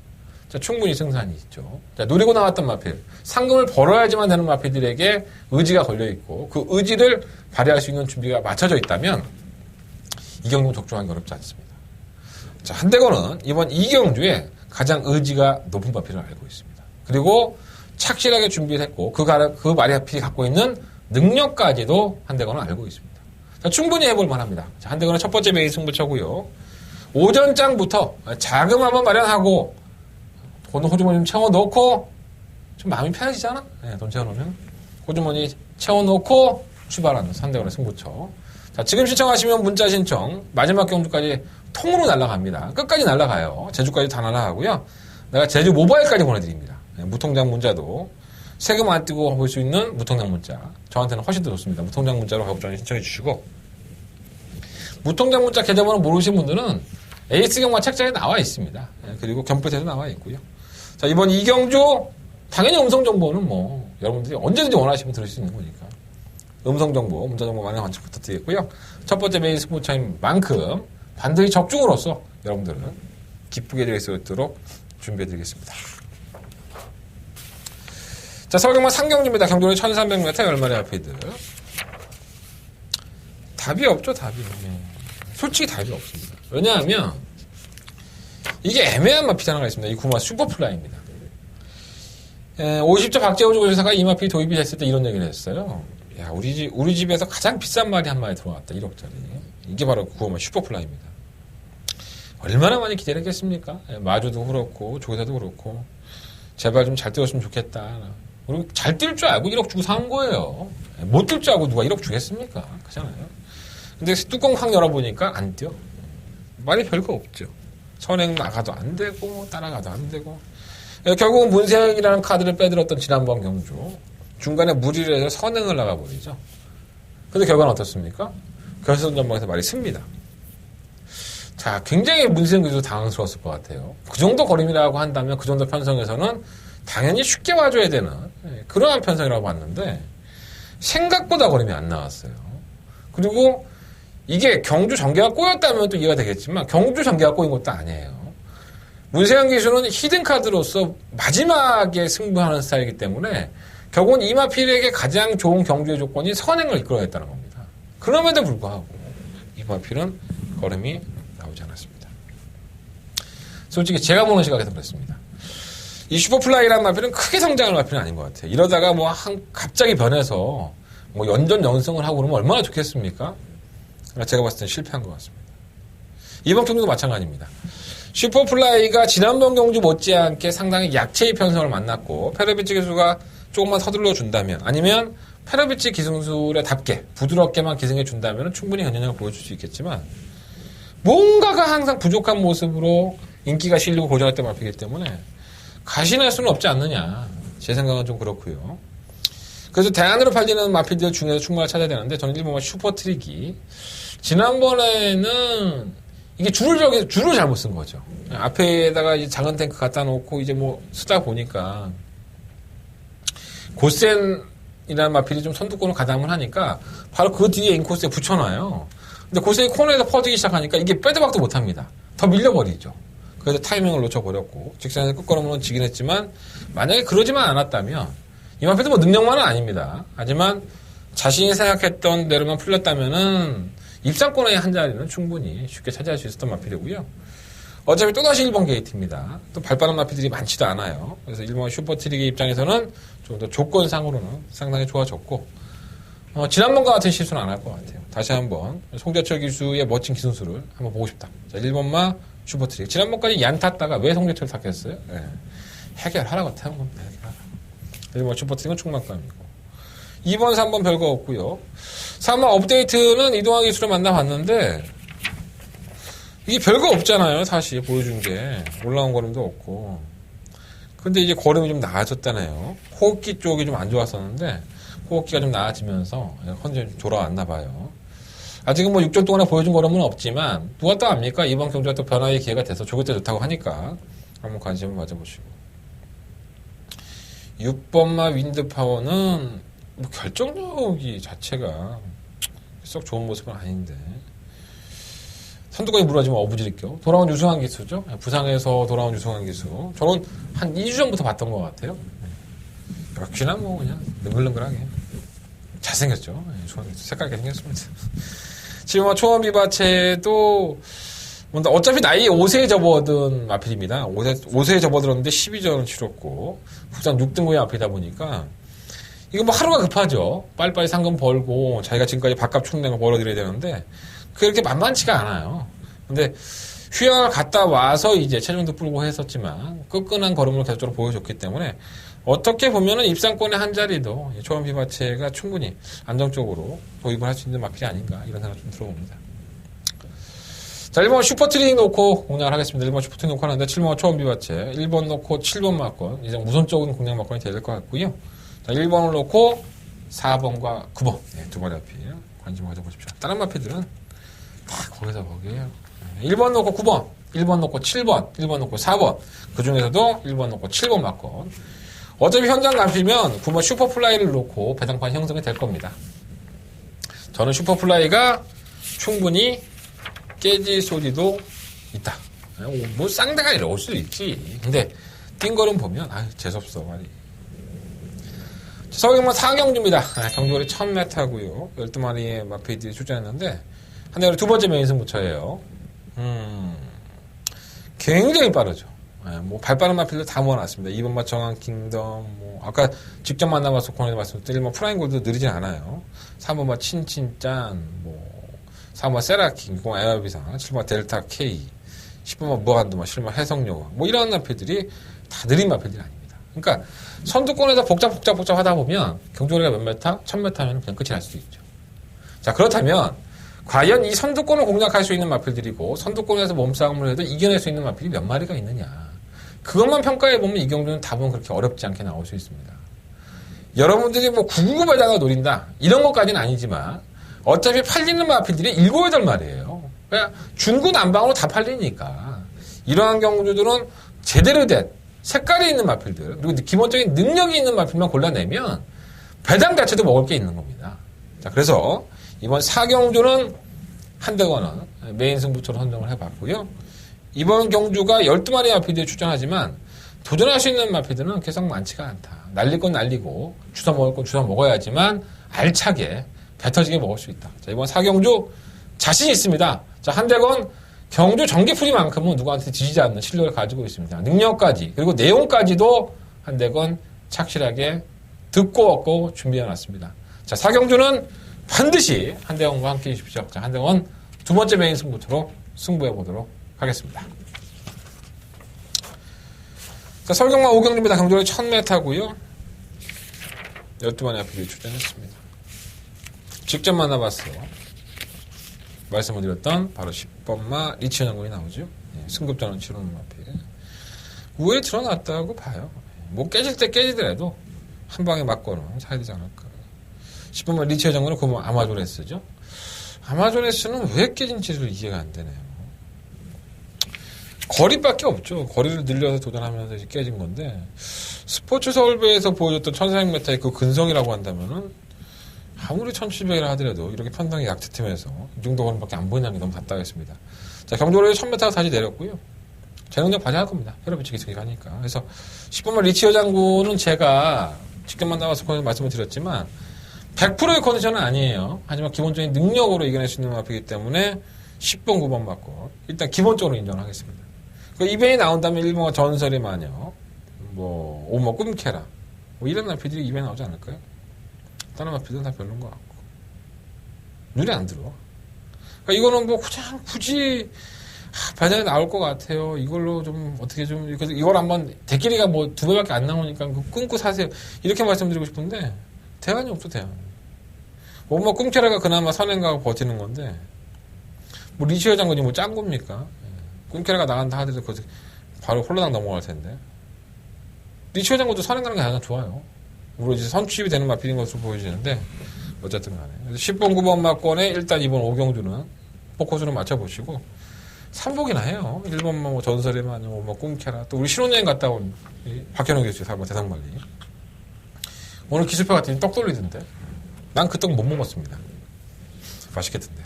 자, 충분히 승산이 있죠. 자, 노리고 나왔던 마필, 상금을 벌어야지만 되는 마필들에게 의지가 걸려있고 그 의지를 발휘할 수 있는 준비가 맞춰져 있다면 이 경주는 적중하기 어렵지 않습니다. 자, 한대건은 이번 이 경주에 가장 의지가 높은 마필을 알고 있습니다. 그리고 착실하게 준비를 했고 그 마필이 갖고 있는 능력까지도 한대건은 알고 있습니다. 자, 충분히 해볼 만합니다. 자, 한대건은 첫 번째 메인 승부처고요. 오전장부터 자금 한번 마련하고 돈 호주머니 좀 채워놓고 좀 마음이 편해지잖아? 네, 돈 채워놓으면 호주머니 채워놓고 출발하는 한대건의 승부처. 자, 지금 신청하시면 문자 신청 마지막 경주까지 통으로 날아갑니다. 끝까지 날아가요. 제주까지 다 날아가고요. 내가 제주 모바일까지 보내드립니다. 네, 무통장 문자도 세금 안 떼고 볼 수 있는 무통장 문자. 저한테는 훨씬 더 좋습니다. 무통장 문자로 가급적이 신청해 주시고 무통장 문자 계좌번호 모르시는 분들은 에이스 경마 책자에 나와 있습니다. 네, 그리고 견표에도 나와 있고요. 자, 이번 이경주 당연히 음성 정보는 뭐 여러분들이 언제든지 원하시면 들을 수 있는 거니까 음성 정보, 문자 정보 많이 관심 부탁드리겠고요. 첫 번째 메인 스포츠인 만큼 반드시 적중으로서 여러분들은 기쁘게 될 수 있도록 준비해드리겠습니다. 자, 서울경마 상경주입니다. 경주는 1300m 10마리 앞에들. 답이 없죠, 답이. 솔직히 답이 없습니다. 왜냐하면 이게 애매한 마필 하나가 있습니다. 이 구마 슈퍼플라이입니다. 50조 박재호 조교사가 이 마필이 도입이 됐을 때 이런 얘기를 했어요. 야, 우리 집에서 가장 비싼 말이 한 마리 들어왔다. 1억짜리. 이게 바로 구마 슈퍼플라이입니다. 얼마나 많이 기대를 했겠습니까? 마주도 그렇고 조교사도 그렇고 제발 좀 잘 뛰었으면 좋겠다. 그리고 잘 뛸 줄 알고 1억 주고 사온 거예요. 못 뛸 줄 알고 누가 1억 주겠습니까? 그렇잖아요. 근데 뚜껑 확 열어보니까 안 뛰어. 말이 별거 없죠. 선행 나가도 안 되고 따라가도 안 되고 결국은 문세영이라는 카드를 빼들었던 지난번 경주 중간에 무리를 해서 선행을 나가버리죠. 근데 결과는 어떻습니까? 결승 전방에서 말이 씁니다. 자, 굉장히 문세영 기수도 당황스러웠을 것 같아요. 그 정도 거림이라고 한다면 그 정도 편성에서는 당연히 쉽게 와줘야 되는 그러한 편성이라고 봤는데 생각보다 걸음이 안 나왔어요. 그리고 이게 경주 전개가 꼬였다면 또 이해가 되겠지만 경주 전개가 꼬인 것도 아니에요. 문세영 기수는 히든카드로서 마지막에 승부하는 스타일이기 때문에 결국은 이마필에게 가장 좋은 경주의 조건이 선행을 이끌어냈다는 겁니다. 그럼에도 불구하고 이마필은 걸음이 나오지 않았습니다. 솔직히 제가 보는 시각에서 그랬습니다. 이 슈퍼플라이라는 마필은 크게 성장할 마필은 아닌 것 같아요. 이러다가 갑자기 변해서 연전 연승을 하고 그러면 얼마나 좋겠습니까? 제가 봤을 땐 실패한 것 같습니다. 이번 경주도 마찬가지입니다. 슈퍼플라이가 지난번 경주 못지않게 상당히 약체의 편성을 만났고 페르비치 기수가 조금만 서둘러 준다면 아니면 페르비치 기승술에 답게 부드럽게만 기승해 준다면 충분히 현현을 보여줄 수 있겠지만 뭔가가 항상 부족한 모습으로 인기가 실리고 고전했던 마필이기 때문에 가신할 수는 없지 않느냐. 제 생각은 좀 그렇고요. 그래서 대안으로 팔리는 마필들 중에서 충분히 찾아야 되는데 저는 일본만 슈퍼트릭이 지난번에는 이게 줄을 잘못 쓴 거죠. 앞에다가 이제 작은 탱크 갖다 놓고 이제 쓰다 보니까 고센이라는 마필이 좀 선두권을 가담을 하니까 바로 그 뒤에 인코스에 붙여놔요. 근데 고센이 코너에서 퍼지기 시작하니까 이게 빼도 박도 못합니다. 더 밀려버리죠. 그래서 타이밍을 놓쳐버렸고 직선에서 끝걸음으로는 지긴 했지만 만약에 그러지만 않았다면 이 마필도 능력만은 아닙니다. 하지만 자신이 생각했던 대로만 풀렸다면은 입상권의 한 자리는 충분히 쉽게 차지할 수 있었던 마필이고요. 어차피 또다시 1번 게이트입니다. 또 발빠른 마필들이 많지도 않아요. 그래서 1번 슈퍼트릭의 입장에서는 좀 더 조건상으로는 상당히 좋아졌고 지난번과 같은 실수는 안 할 것 같아요. 다시 한번 송재철 기수의 멋진 기술을 한번 보고 싶다. 자, 1번마 슈퍼트릭. 지난번까지 얀 탔다가 왜 송재철 탔겠어요? 네. 해결하라고 타는 겁니다. 1번 슈퍼트릭은 충만감이고 2번, 3번 별거 없고요. 3번 업데이트는 이동화 기수를 만나봤는데 이게 별거 없잖아요. 사실 보여준 게 올라온 걸음도 없고 근데 이제 걸음이 좀 나아졌다네요. 호흡기 쪽이 좀 안 좋았었는데 호흡기가 좀 나아지면서 컨디션이 좀 돌아왔나 봐요. 아직은 6전 동안에 보여준 걸음은 없지만 누가 또 압니까? 이번 경주가 또 변화의 기회가 돼서 좋을 때 좋다고 하니까 한번 관심을 가져보시고 6번마 윈드파워는 결정력이 자체가 썩 좋은 모습은 아닌데 선두권이 무너지면 어부지리껴 돌아온 유승환 기수죠. 부상에서 돌아온 유승환 기수. 저는 한 2주 전부터 봤던 것 같아요. 역시나 그냥 능글능글하게 잘생겼죠. 색깔있게 생겼습니다. 지금 초원 비바체도 어차피 나이 5세에 접어든 마필입니다. 5세에 접어들었는데 12전을 치렀고 부산 6등고의 앞이다 보니까 이거 하루가 급하죠. 빨리빨리 상금 벌고 자기가 지금까지 밥값 충당을 벌어들여야 되는데 그렇게 만만치가 않아요. 근데 휴양을 갔다 와서 이제 체중도 불고 했었지만 끈끈한 걸음을 계속적으로 보여줬기 때문에 어떻게 보면은 입상권의 한 자리도 초원 비바체가 충분히 안정적으로 도입을 할 수 있는 마필이 아닌가 이런 생각 좀 들어봅니다. 자, 1번 슈퍼트릭 놓고 공략을 하겠습니다. 1번 슈퍼트릭 놓고 하는데 7번 초원 비바체 1번 놓고 7번 막권 이제 우선적인 공략 막권이 돼야 될 것 같고요. 자, 1번을 놓고 4번과 9번 두 마리 앞에 관심 가져보십시오. 다른 마필들은 다 거기에요. 1번 놓고 9번, 1번 놓고 7번, 1번 놓고 4번. 그 중에서도 1번 놓고 7번 맞건. 어차피 현장 가시면 9번 슈퍼플라이를 놓고 배당판 형성이 될 겁니다. 저는 슈퍼플라이가 충분히 깨질 소리도 있다. 쌍대가 이럴 수도 있지. 근데 뛴 거는 보면 재수없어 말이. 서경만 4경주입니다. 경주거리 1000m고요. 12마리의 마필들이 출전했는데 한 대로 두 번째 메인 승부처예요. 굉장히 빠르죠. 발빠른 마필들 다 모아놨습니다. 2번마 정한 킹덤, 아까 직접 만나봐서 권에 말씀드린 1번 프라임 골드 느리진 않아요. 3번마 친친짠, 4번마 세라킹, 6번마 에어비상, 7번마 델타 K, 10번마 무한도마, 7번마 해성요가, 이런 마필들이 다 느린 마필들이 아닙니다. 그러니까 선두권에서 복잡 하다 보면 경주거리가 몇 메타? 1000m면 그냥 끝이 날 수도 있죠. 자, 그렇다면 과연 이 선두권을 공략할 수 있는 마필들이고 선두권에서 몸싸움을 해도 이겨낼 수 있는 마필이 몇 마리가 있느냐. 그것만 평가해보면 이 경주는 답은 그렇게 어렵지 않게 나올 수 있습니다. 여러분들이 999배당을 노린다 이런 것까지는 아니지만 어차피 팔리는 마필들이 7, 8마리예요. 그냥 중구난방으로 다 팔리니까 이러한 경주들은 제대로 된 색깔이 있는 마필들, 그리고 기본적인 능력이 있는 마필만 골라내면 배당 자체도 먹을 게 있는 겁니다. 자, 그래서 이번 4경주는 한대건은 메인 승부처로 선정을 해봤고요. 이번 경주가 12마리 마필들이 출전하지만 도전할 수 있는 마필들은 계속 많지가 않다. 날릴 건 날리고 주워 먹을 건 주워 먹어야지만 알차게 배 터지게 먹을 수 있다. 자, 이번 4경주 자신 있습니다. 자, 한대건 경주 전기풀이만큼은 누구한테 지지지 않는 실력을 가지고 있습니다. 능력까지 그리고 내용까지도 한대건 착실하게 듣고 얻고 준비해놨습니다. 자, 4경주는 반드시 한대건과 함께 해주십시오. 자, 한대건 두 번째 메인 승부처로 승부해보도록 하겠습니다. 자, 설경마 5경주입니다. 경주는 1000m고요. 12마리 앞에 출전했습니다. 직접 만나봤어요. 말씀을 드렸던 바로 10번마 리치현 장군이 나오죠. 예, 승급전원 치르는 마필. 우회에 드러났다고 봐요. 뭐 깨질 때 깨지더라도 한 방에 맞고는 사야 되지 않을까. 10번마 리치현 장군은 그 아마존에스죠. 아마존에스는 왜 깨진지를 이해가 안 되네요. 거리밖에 없죠. 거리를 늘려서 도전하면서 이제 깨진 건데 스포츠 서울배에서 보여줬던 1400m의 그 근성이라고 한다면은 아무리 1700이라 하더라도 이렇게 편성이 약체팀에서 이 정도 거리밖에 안 보이는 게 너무 답답했습니다. 자, 경주로에 1000m 다시 내렸고요. 재능력 발휘할 겁니다. 혈압이 지기승이 가니까. 그래서 10번만 리치어 장군은 제가 직접 만나봐서 말씀을 드렸지만 100%의 컨디션은 아니에요. 하지만 기본적인 능력으로 이겨낼 수 있는 마피이기 때문에 10번, 9번 맞고 일단 기본적으로 인정하겠습니다. 그 이벤이 나온다면 일본과 전설의 마녀, 뭐 오모 꿈캐라 뭐 이런 마피들이 이벤 나오지 않을까요? 다른 마피들은 다 별로인 것 같고 눈에 안 들어. 그러니까 이거는 뭐 그냥 굳이 반전에 나올 것 같아요. 이걸로 좀 어떻게 좀 이걸 한번 대끼리가 뭐 2배밖에 안 나오니까 끊고 사세요. 이렇게 말씀드리고 싶은데 대안이 없어. 대안. 오모 꿈캐라가 그나마 선행가고 버티는 건데 뭐 리치어 장군이 뭐 짠 겁니까? 꿈캐라가 나간다 하더라도 바로 홀라당 넘어갈 텐데. 리치어 장군도 선행가는 게 가장 좋아요. 물론 이제 선취입이 되는 마필인 것으로 보여지는데 어쨌든 간에 10번 9번 막권에 일단 이번 5경주는 포커스로 맞춰보시고 3복이나 해요. 1번만 뭐 전설의 마녀 뭐 꿈캐라 또 우리 신혼여행 갔다 온 박현웅 교수 대상관리 오늘 기술표 같더니 떡 돌리던데 난 그 떡 못 먹었습니다. 맛있겠던데.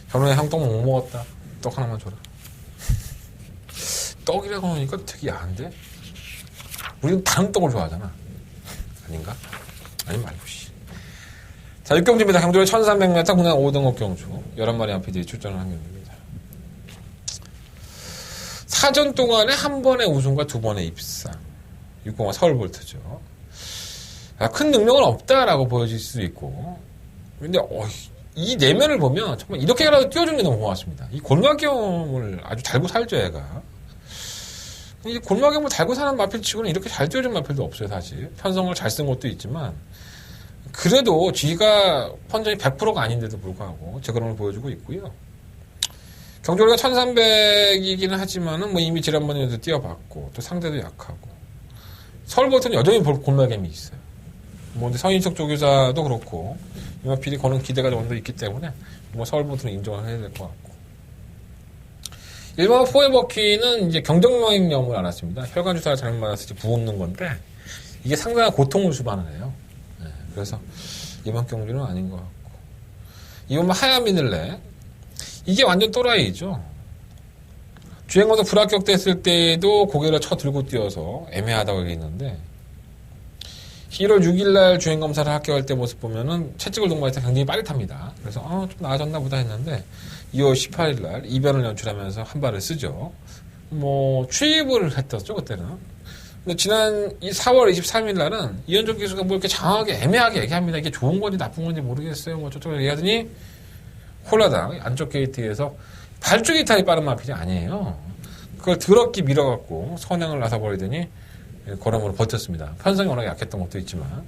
현웅이 향떡 못 먹었다. 떡 하나만 줘라. 떡이라고 하니까 되게 야한데 우리는 다른 떡을 좋아하잖아. 아닌가? 아니 말고 씨. 자, 6경주입니다. 경주는 1300m 국내 5등급 경주 11마리 암피들이 출전을 한 경주입니다. 사전 동안에 한 번의 우승과 두 번의 입상 6공화 서울볼트죠. 큰 능력은 없다라고 보여질 수도 있고 근데 이 내면을 보면 정말 이렇게라도 띄워주는 게 너무 고맙습니다. 이 골마경을 아주 달고 살죠 얘가. 이 골마경을 달고 사는 마필치고는 이렇게 잘 띄워준 마필도 없어요 사실. 편성을 잘 쓴 것도 있지만 그래도 G가 편전이 100%가 아닌데도 불구하고 제 그런 걸 보여주고 있고요. 경주리가 1300이기는 하지만은 뭐 이미 지난번에도 뛰어봤고 또 상대도 약하고 서울볼트는 여전히 골마경이 있어요. 뭐 근데 서인석 조교사도 그렇고 이 마필이 거는 기대가 좀 더 있기 때문에 뭐 서울볼트는 인정을 해야 될 것 같고 일반 포에버키는 이제 경정명령을 알았습니다. 혈관 주사를 잘못 맞았을 때 부었는 건데 이게 상당한 고통을 수반을 해요. 네, 그래서 이번 경주는 아닌 것 같고 이번 하얀 미들레 이게 완전 또라이죠. 주행거에서 불합격됐을 때도 고개를 쳐들고 뛰어서 애매하다고 얘기했는데 1월 6일날 주행검사를 합격할 때 모습 보면은 채찍을 동반할 때 굉장히 빠릿합니다. 그래서 좀 나아졌나 보다 했는데 2월 18일날 이변을 연출하면서 한 발을 쓰죠. 뭐 취입을 했었죠 그때는. 근데 지난 4월 23일날은 이현종 기수가 뭐 이렇게 장하게 애매하게 얘기합니다. 이게 좋은 건지 나쁜 건지 모르겠어요. 뭐 저쪽으로 얘기하더니 홀라당 안쪽 게이트에서 발쪽 이탈이 빠른 마필이 아니에요. 그걸 더럽게 밀어갖고 선행을 나서버리더니 걸음으로 버텼습니다. 편성이 워낙 약했던 것도 있지만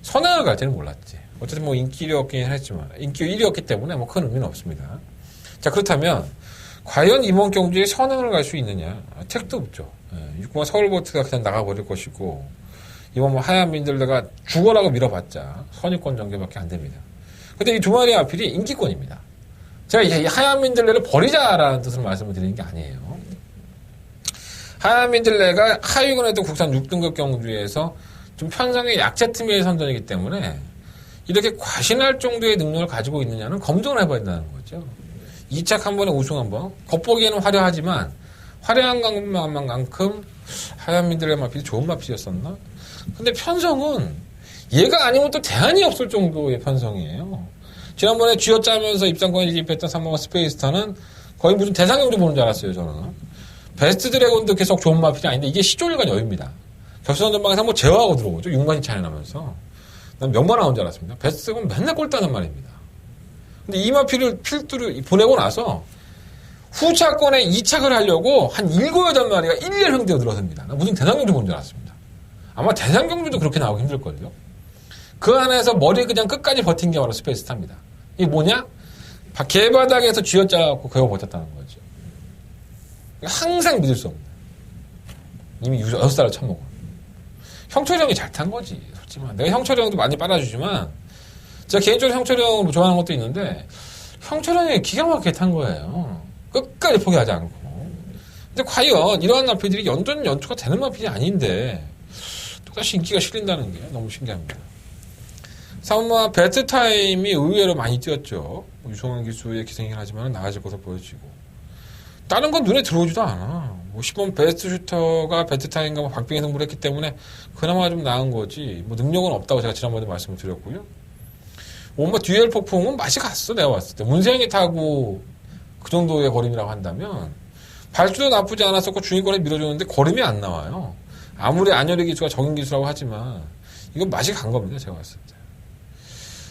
선행을 갈지는 몰랐지. 어쨌든 뭐 인기 1위였긴 했지만 인기 1위였기 때문에 뭐 큰 의미는 없습니다. 자 그렇다면 과연 이번 경주에 선행을 갈 수 있느냐? 택도 없죠. 6번 서울보트가 그냥 나가버릴 것이고 이번 뭐 하얀 민들레가 죽어라고 밀어봤자 선입권 전개밖에 안 됩니다. 근데 이 두 마리 아필이 인기권입니다. 제가 이 하얀 민들레를 버리자라는 뜻으로 말씀을 드리는 게 아니에요. 하얀 민들레가 하위권에도 국산 6등급 경주에서 좀 편성의 약체팀의 선전이기 때문에 이렇게 과신할 정도의 능력을 가지고 있느냐는 검증을 해봐야 된다는 거죠. 2착 한 번에 우승 한 번. 겉보기에는 화려하지만 화려한 것만큼 하얀 민들레 마필이 좋은 마필이었었나? 근데 편성은 얘가 아니면 또 대안이 없을 정도의 편성이에요. 지난번에 쥐어짜면서 입상권을 진입했던 3번 스페이스타는 거의 무슨 대상경주 보는 줄 알았어요, 저는. 베스트 드래곤도 계속 좋은 마필이 아닌데 이게 시종일관 여유입니다. 결승선 전방에서 한번 제어하고 들어오죠. 6만이 차이 나면서. 난 명만 나온 줄 알았습니다. 베스트는 맨날 꼴 따는 말입니다. 근데 이 마필을 필두를 보내고 나서 후차권에 2착을 하려고 한 7, 8마리가 1렬 형태로 들어섭니다. 난 무슨 대상경주 본 줄 알았습니다. 아마 대상경주도 그렇게 나오기 힘들걸요. 그 안에서 머리 그냥 끝까지 버틴 게 바로 스페이스타입니다. 이게 뭐냐? 개바닥에서 쥐어짜갖고 그거 버텼다는 거죠. 항상 믿을 수 없는. 이미 6살을 처먹어. 형철이 형이 잘 탄 거지. 솔직히. 내가 형철이 형도 많이 빨아주지만, 제가 개인적으로 형철이 형을 좋아하는 것도 있는데, 형철이 형이 기가 막히게 탄 거예요. 끝까지 포기하지 않고. 근데 과연 이러한 마필들이 연초가 되는 마필이 아닌데, 똑같이 인기가 실린다는 게 너무 신기합니다. 3번 배트타임이 의외로 많이 뛰었죠. 유성환 기수의 기생이긴 하지만 나아질 것으로 보여지고. 다른 건 눈에 들어오지도 않아. 10번 베스트 슈터가 배트타임과 박빙의 승부를 했기 때문에 그나마 좀 나은 거지. 능력은 없다고 제가 지난번에 말씀을 드렸고요. 5번 듀얼 폭풍은 맛이 갔어, 내가 봤을 때. 문세영이 타고 그 정도의 걸음이라고 한다면 발주도 나쁘지 않았었고 중위권에 밀어주는데 걸음이 안 나와요. 아무리 안열의 기수가 적은 기수라고 하지만 이건 맛이 간 겁니다, 제가 봤을 때.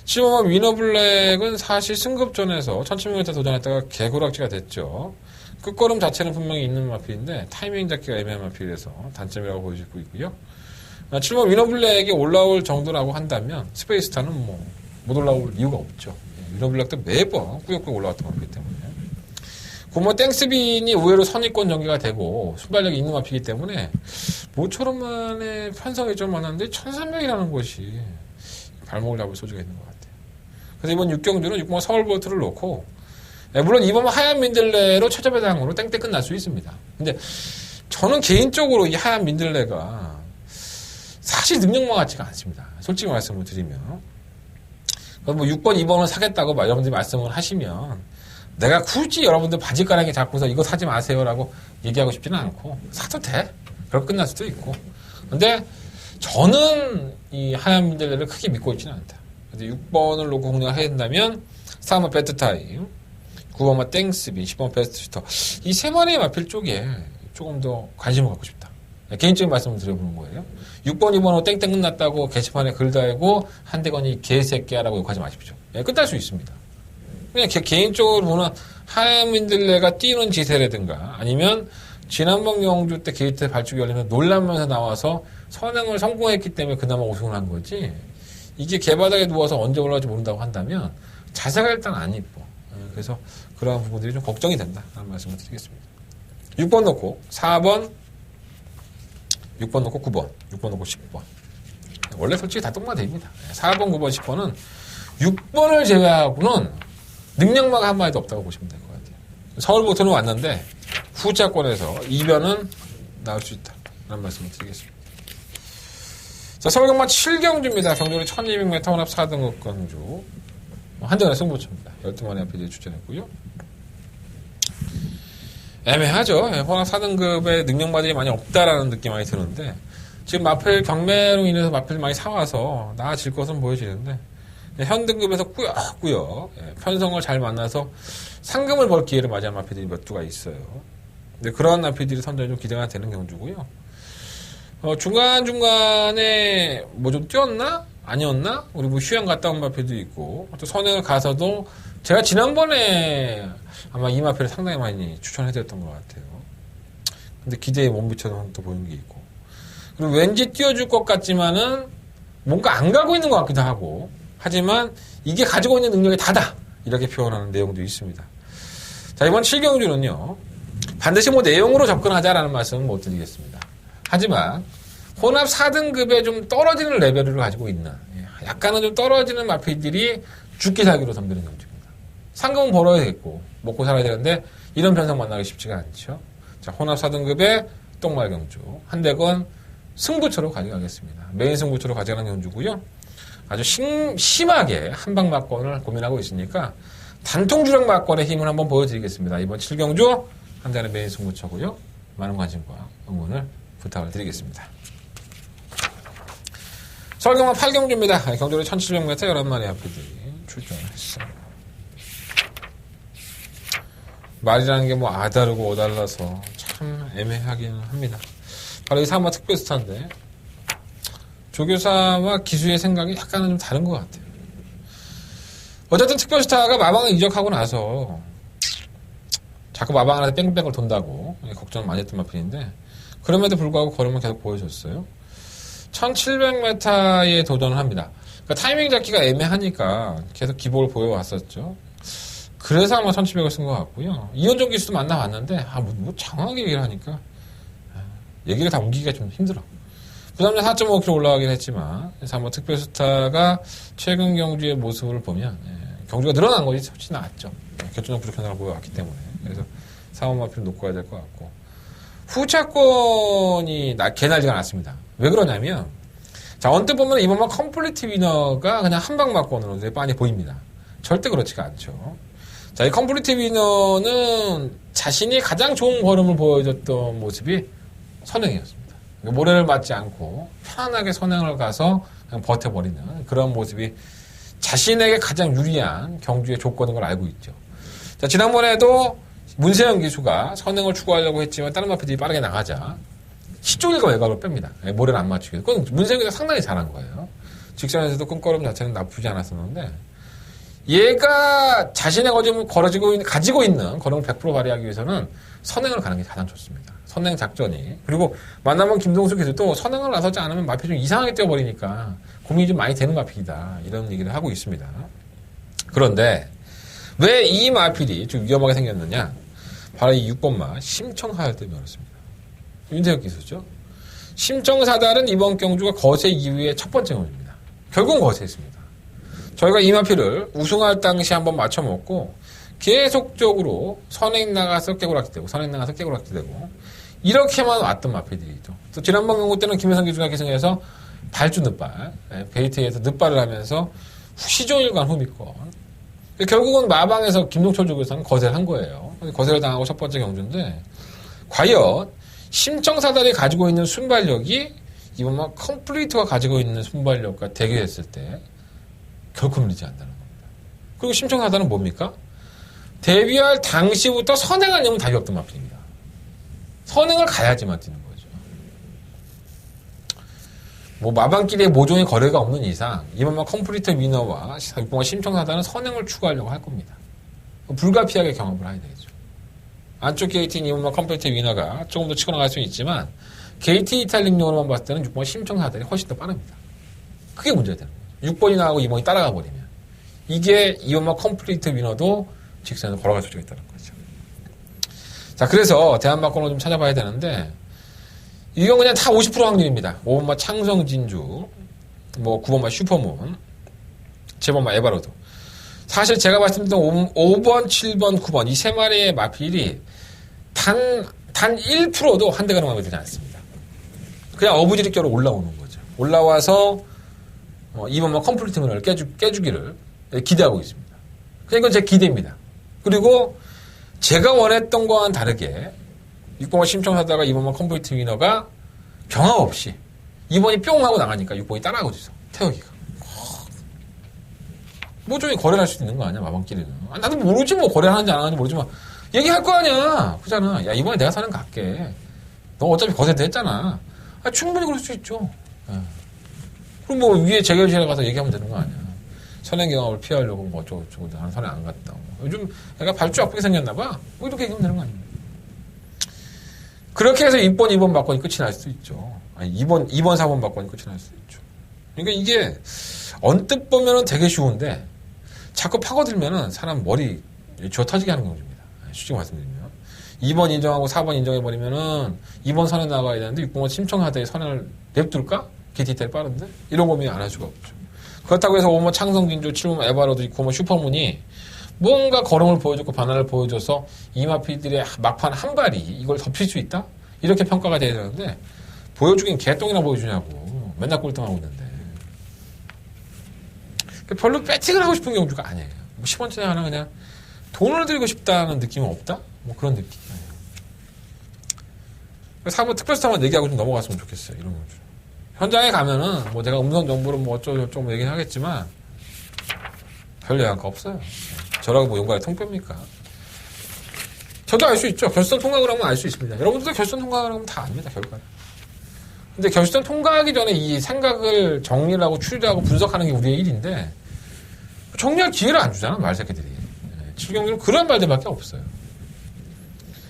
15번 위너블랙은 사실 승급전에서 1700m 도전했다가 개구락지가 됐죠. 끝걸음 자체는 분명히 있는 마필인데 타이밍 잡기가 애매한 마필에서 단점이라고 보여지고 있고요. 7번 위너블랙이 올라올 정도라고 한다면 스페이스타는 못 올라올 이유가 없죠. 위너블랙도 매번 꾸역꾸역 올라왔던 마필이기 때문에. 9번 땡스빈이 의외로 선입권 전개가 되고 순발력이 있는 마필이기 때문에 모처럼만의 편성이 좀 많았는데 1300이라는 것이 발목을 잡을 소지가 있는 것 같아요. 그래서 이번 6경주는 6번 서울볼트를 놓고, 물론 이번 하얀 민들레로 최저배당으로 땡땡 끝날 수 있습니다. 근데 저는 개인적으로 이 하얀 민들레가 사실 능력만 같지가 않습니다. 솔직히 말씀을 드리면. 6번, 2번을 사겠다고 여러분들이 말씀을 하시면 내가 굳이 여러분들 바지가랑이 잡고서 이거 사지 마세요라고 얘기하고 싶지는 않고 사도 돼. 그럼 끝날 수도 있고. 근데 저는 이 하얀 민들레를 크게 믿고 있지는 않다. 그래서 6번을 놓고 공략을 해야 된다면 3번 배트타임, 9번만 땡스비, 10번 베스트 슈터 이 세 마리의 마필 쪽에 조금 더 관심을 갖고 싶다. 개인적인 말씀을 드려보는 거예요. 6번, 2번으로 땡땡 끝났다고 게시판에 글 달고 한대건이 개새끼야라고 욕하지 마십시오. 끝날 수 있습니다. 그냥 개인적으로 보는 하얀 민들레가 뛰는 지세라든가 아니면 지난번 경주 때 게이트 발주기 열리면 놀라면서 나와서 선행을 성공했기 때문에 그나마 우승을 한 거지. 이게 개바닥에 누워서 언제 올라올지 모른다고 한다면 자세가 일단 안 이뻐. 그래서 그러한 부분들이 좀 걱정이 된다. 라는 말씀을 드리겠습니다. 6번 놓고 4번, 6번 놓고 9번, 6번 놓고 10번. 원래 솔직히 다 똥마대입니다. 4번, 9번, 10번은 6번을 제외하고는 능력마가 한 마리도 없다고 보시면 될 것 같아요. 서울부터는 왔는데 후자권에서 이변은 나올 수 있다. 라는 말씀을 드리겠습니다. 자, 서울경마 7경주입니다. 경주는 1200m 혼합 4등급 경주. 한정의 승부처입니다. 12마리 앞에 출전했고요. 애매하죠. 혼합 4등급의 능력마들이 많이 없다라는 느낌이 많이 드는데, 지금 마필 경매로 인해서 마필 많이 사와서 나아질 것은 보여지는데, 현등급에서 꾸역꾸역 편성을 잘 만나서 상금을 벌 기회를 맞이한 마필들이 몇 두가 있어요. 근데 그러한 마필들이 선전이 좀 기대가 되는 경주고요. 중간중간에 좀 뛰었나? 아니었나? 우리 휴양 갔다 온 마필도 있고, 또 선행을 가서도 제가 지난번에 아마 이 마필을 상당히 많이 추천해드렸던 것 같아요. 근데 기대에 못 미쳐서 또 보이는 게 있고. 그리고 왠지 뛰어줄 것 같지만은 뭔가 안 가고 있는 것 같기도 하고, 하지만 이게 가지고 있는 능력이 다다! 이렇게 표현하는 내용도 있습니다. 자, 이번 7경주는요, 반드시 내용으로 접근하자라는 말씀은 못 드리겠습니다. 하지만 혼합 4등급에 좀 떨어지는 레벨을 가지고 있는, 약간은 좀 떨어지는 마필들이 죽기 살기로 덤비는 경주입니다. 상금은 벌어야겠고 먹고 살아야 되는데 이런 편성 만나기 쉽지가 않죠. 자, 혼합 4등급에 똥말 경주. 한대건 승부처로 가져가겠습니다. 메인 승부처로 가져가는 경주고요. 아주 심하게 한방막권을 고민하고 있으니까 단통주력 막권의 힘을 한번 보여드리겠습니다. 이번 7경주 한대건의 메인 승부처고요. 많은 관심과 응원을 부탁을 드리겠습니다. 서울경마 8경주입니다. 경주로 1700m 11마리 앞들이 출전을 했어요. 말이라는 게 뭐 아다르고 오달라서 참 애매하기는 합니다. 바로 이 사마 특별스타인데 조교사와 기수의 생각이 약간은 좀 다른 것 같아요. 어쨌든 특별스타가 마방을 이적하고 나서 자꾸 마방 안에서 뺑뺑을 돈다고 걱정을 많이 했던 마필인데 그럼에도 불구하고 걸음을 계속 보여줬어요. 1700m에 도전을 합니다. 그러니까 타이밍 잡기가 애매하니까 계속 기복을 보여왔었죠. 그래서 아마 1700을 쓴 것 같고요. 이현종 기수도 만나봤는데 뭐 장황하게 얘기를 하니까 얘기를 다 옮기기가 좀 힘들어. 부담자 4.5kg 올라가긴 했지만 그래서 한번 특별스타가 최근 경주의 모습을 보면 경주가 늘어난 것이 훨씬 낫죠. 결정적 부족 현상을 보여왔기 때문에. 그래서 4번 마필을 놓고 가야 될 것 같고 후차권이 개날지가 않았습니다. 왜 그러냐면 자 언뜻 보면 이번만 컴플리트 위너가 그냥 한방막권으로 되게 빤히 보입니다. 절대 그렇지가 않죠. 자, 이 컴플리트 위너는 자신이 가장 좋은 걸음을 보여줬던 모습이 선행이었습니다. 모래를 맞지 않고 편안하게 선행을 가서 그냥 버텨버리는 그런 모습이 자신에게 가장 유리한 경주의 조건인 걸 알고 있죠. 자, 지난번에도 문세영 기수가 선행을 추구하려고 했지만 다른 마필들이 빠르게 나가자 시쪽일과 외곽을 뺍니다. 모래를 안 맞추게. 그건 문세영 기수가 상당히 잘한 거예요. 직선에서도 끈걸음 자체는 나쁘지 않았었는데 얘가 자신의 걸음을 가지고 있는 걸음을 100% 발휘하기 위해서는 선행을 가는 게 가장 좋습니다. 선행 작전이. 그리고 만나면 김동수 기수도 선행을 나서지 않으면 마필이 좀 이상하게 뛰어버리니까 고민이 좀 많이 되는 마필이다. 이런 얘기를 하고 있습니다. 그런데 왜 이 마필이 좀 위험하게 생겼느냐? 바로 이 6번마 심청하달 때문에 그렇습니다. 윤세혁 기수죠. 심청사달은 이번 경주가 거세 이후의 첫 번째 경주입니다. 결국은 거세했습니다. 저희가 이 마필을 우승할 당시 한번 맞춰먹고 계속적으로 선행 나가서 깨고락지되고 선행 나가서 깨고락지되고 이렇게만 왔던 마필들이죠. 또 지난번 경고 때는 김혜성 기수가 기승해서 발주 늑발, 베이트에서 늑발을 하면서 시종일관 후미권. 결국은 마방에서 김동철 쪽에서는 거세를 한 거예요. 거세를 당하고 첫 번째 경주인데 과연 심청사달이 가지고 있는 순발력이 이번만 컴플리트가 가지고 있는 순발력과 대결했을 때 결코 밀리지 않는다는 겁니다. 그리고 심청사달은 뭡니까? 데뷔할 당시부터 선행 아니면 답이 없던 마필입니다. 선행을 가야지만 뛰는 거죠. 뭐 마방끼리의 모종의 거래가 없는 이상 이번만 컴플리트 위너와 6번마 심청사달은 선행을 추구하려고 할 겁니다. 불가피하게 경험을 해야 되겠죠. 안쪽 게이트인 이번만 컴플리트 위너가 조금 더 치고 나갈 수는 있지만 게이트 이탈링용으로만 봤을 때는 6번 심청사달이 훨씬 더 빠릅니다. 그게 문제가 되는 거죠. 6번이 나가고 2번이 따라가 버리면 이게 이번만 컴플리트 위너도 직선에서 걸어갈 수가 있다는 거죠. 자, 그래서 대한막권을 좀 찾아봐야 되는데 이건 그냥 다 50% 확률입니다. 5번마 창성진주, 뭐 9번마 슈퍼문, 7번마 에바로드. 사실 제가 말씀드린 5번, 7번, 9번 이 세 마리의 마필이 단 1%도 한 대가 마음에 들지 않습니다. 그냥 어부지리껴로 올라오는 거죠. 올라와서 2번마 컴플리트 위너를 깨주기를 기대하고 있습니다. 그냥 이건 제 기대입니다. 그리고 제가 원했던 거와는 다르게 6번마 심청하다가 2번마 컴플리트 위너가 경합 없이 2번이 뿅 하고 나가니까 6번이 따라가고 있어. 태혁이가. 뭐 저기 거래를 할 수도 있는 거 아니야 마방끼리는. 나도 모르지 뭐 거래를 하는지 안 하는지 모르지만 얘기할 거 아니야. 그잖아. 야 이번에 내가 사는 거 갈게. 너 어차피 거세도 했잖아. 충분히 그럴 수 있죠. 그럼 뭐 위에 재결실에 가서 얘기하면 되는 거 아니야. 선행 경합을 피하려고 뭐 어쩌고 나는 선행 안 갔다. 요즘 애가 발주 아프게 생겼나 봐. 뭐 이렇게 얘기하면 되는 거 아닙니까? 그렇게 해서 2번, 2번 바꿔니 끝이 날 수도 있죠. 아니 2번, 4번 바꿔니 끝이 날 수도 있죠. 그러니까 이게 언뜻 보면은 되게 쉬운데 자꾸 파고들면은 사람 머리 쥐어 터지게 하는 경우입니다. 솔직히 말씀드리면 2번 인정하고 4번 인정해버리면은 2번 선에 나가야 되는데 6번은 심청하되 선을 냅둘까? 디테일 빠른데? 이런 고민 안 할 수가 없죠. 그렇다고 해서 5번 창성진주, 7번 에바로드, 9번 슈퍼문이 뭔가 걸음을 보여줬고 변화를 보여줘서 이 마필들의 막판 한 발이 이걸 덮칠 수 있다? 이렇게 평가가 돼야 되는데 보여주긴 개똥이나 보여주냐고 맨날 꼴등하고 있는데 별로 배팅을 하고 싶은 경주가 아니에요. 뭐 10원짜리 하나 그냥 돈을 들이고 싶다는 느낌은 없다? 뭐 그런 느낌이에요. 그래서 한번 특별스타만 얘기하고 좀 넘어갔으면 좋겠어요. 이런 경주. 현장에 가면은 뭐 제가 음성 정보를 뭐 어쩌고저쩌고 얘기는 하겠지만 별 영향가 없어요. 저라고 뭐 용가에 통뼈입니까? 저도 알 수 있죠. 결선 통과를 하면 알 수 있습니다. 여러분들도 결선 통과를 하면 다 압니다. 결과를. 근데 결선 통과하기 전에 이 생각을 정리를 하고 추리하고 분석하는 게 우리의 일인데 정리할 기회를 안 주잖아. 말새끼들이. 7경기는 그런 말들밖에 없어요.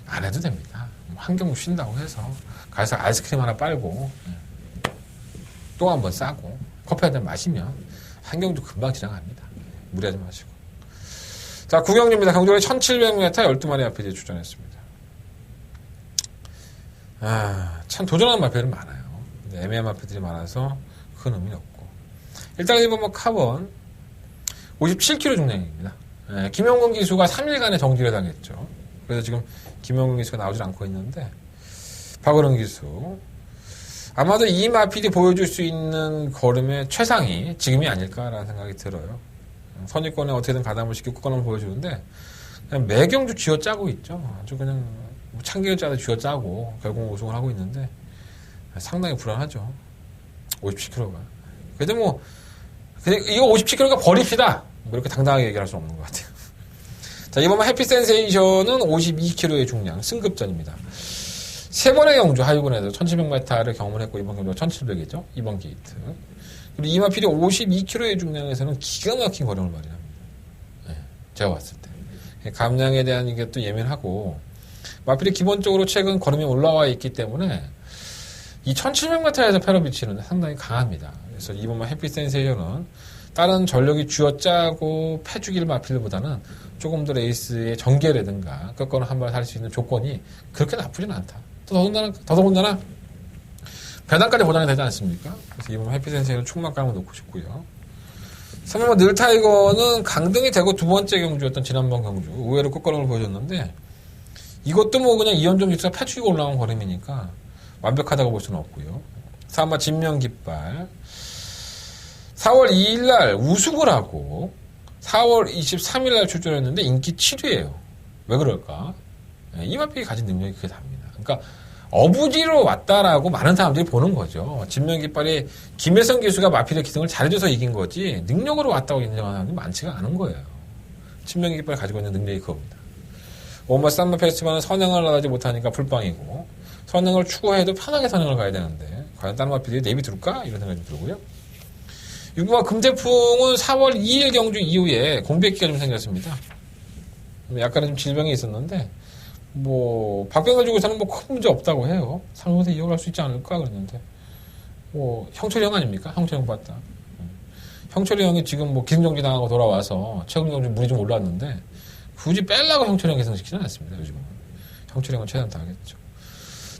안 해도 됩니다. 한 경기 쉰다고 해서 가서 아이스크림 하나 빨고 또 한 번 싸고 커피 한 잔 마시면 한 경기도 금방 지나갑니다. 무리하지 마시고. 자, 9경기입니다. 경주에 1700m 12마리 마필이 출전했습니다. 참 도전하는 마필은 많아요. 애매한 마필들이 많아서 큰 의미는 없고. 일단 1번 카본 57kg 중량입니다. 김용근 기수가 3일간의 정지를 당했죠. 그래서 지금 김용근 기수가 나오질 않고 있는데 박은영 기수 아마도 이 마필이 보여줄 수 있는 걸음의 최상이 지금이 아닐까라는 생각이 들어요. 선입권에 어떻게든 가담을 시키고 끝걸음을 보여주는데 그냥 매경주 쥐어짜고 있죠. 아주 그냥 참기름 짜도 쥐어짜고 결국 우승을 하고 있는데 상당히 불안하죠. 57kg가. 그래도 뭐 그냥 이거 57kg가 버립시다. 뭐 이렇게 당당하게 얘기할 수 없는 것 같아요. 자, 이번 해피 센세이션은 52kg의 중량 승급전입니다. 세 번의 경주 하위군에서 1700m를 경험했고 이번 경주가 1700이죠. 이번 게이트. 그리고 이 마필이 52kg의 중량에서는 기가 막힌 걸음을 발휘합니다. 네, 제가 봤을 때. 감량에 대한 이게 또 예민하고 마필이 기본적으로 최근 걸음이 올라와 있기 때문에 이 1700m에서 페러비치는 상당히 강합니다. 그래서 이번 해피 센세이션은 다른 전력이 쥐어짜고 패주길 마필보다는 조금 더 레이스의 전개라든가 끝거는 한 발 할 수 있는 조건이 그렇게 나쁘진 않다. 더더군다나 배당까지 보장이 되지 않습니까? 그래서 이번 해피 센세이션은 충만감을 놓고 싶고요. 3번 늘타이거는 강등이 되고 두 번째 경주였던 지난번 경주 의외로 끝걸음을 보여줬는데 이것도 뭐 그냥 이현종 기수가 패주기가 올라온 걸음이니까 완벽하다고 볼 수는 없고요. 3번 진명깃발 4월 2일날 우승을 하고 4월 23일날 출전했는데 인기 7위예요. 왜 그럴까? 이 마필이 가진 능력이 그게 답니다. 그러니까 어부지로 왔다라고 많은 사람들이 보는 거죠. 진명깃발이 김혜성 기수가 마필의 기승을 잘해줘서 이긴 거지 능력으로 왔다고 인정하는 사람들이 많지가 않은 거예요. 진명깃발이 가지고 있는 능력이 그겁니다. 원마 쌈마 페스티벌은 선행을 하지 못하니까 풀빵이고 선행을 추구해도 편하게 선행을 가야 되는데 과연 다른 마필들이 내비 둘까? 이런 생각이 좀 들고요. 6번 금태풍은 4월 2일 경주 이후에 공백기가 좀 생겼습니다. 약간의 좀 질병이 있었는데 뭐 박병호 쪽에서는 뭐 큰 문제 없다고 해요. 상승세 이어갈 수 있지 않을까 그랬는데 뭐 형철이 형 아닙니까? 형철이 형 봤다. 형철이 형이 지금 뭐 기승정지 당하고 돌아와서 최근 경주 물이 좀 올랐는데 굳이 빼려고 형철이 형 계승시키지는 않습니다. 요즘은 형철이 형은 최대한 당하겠죠.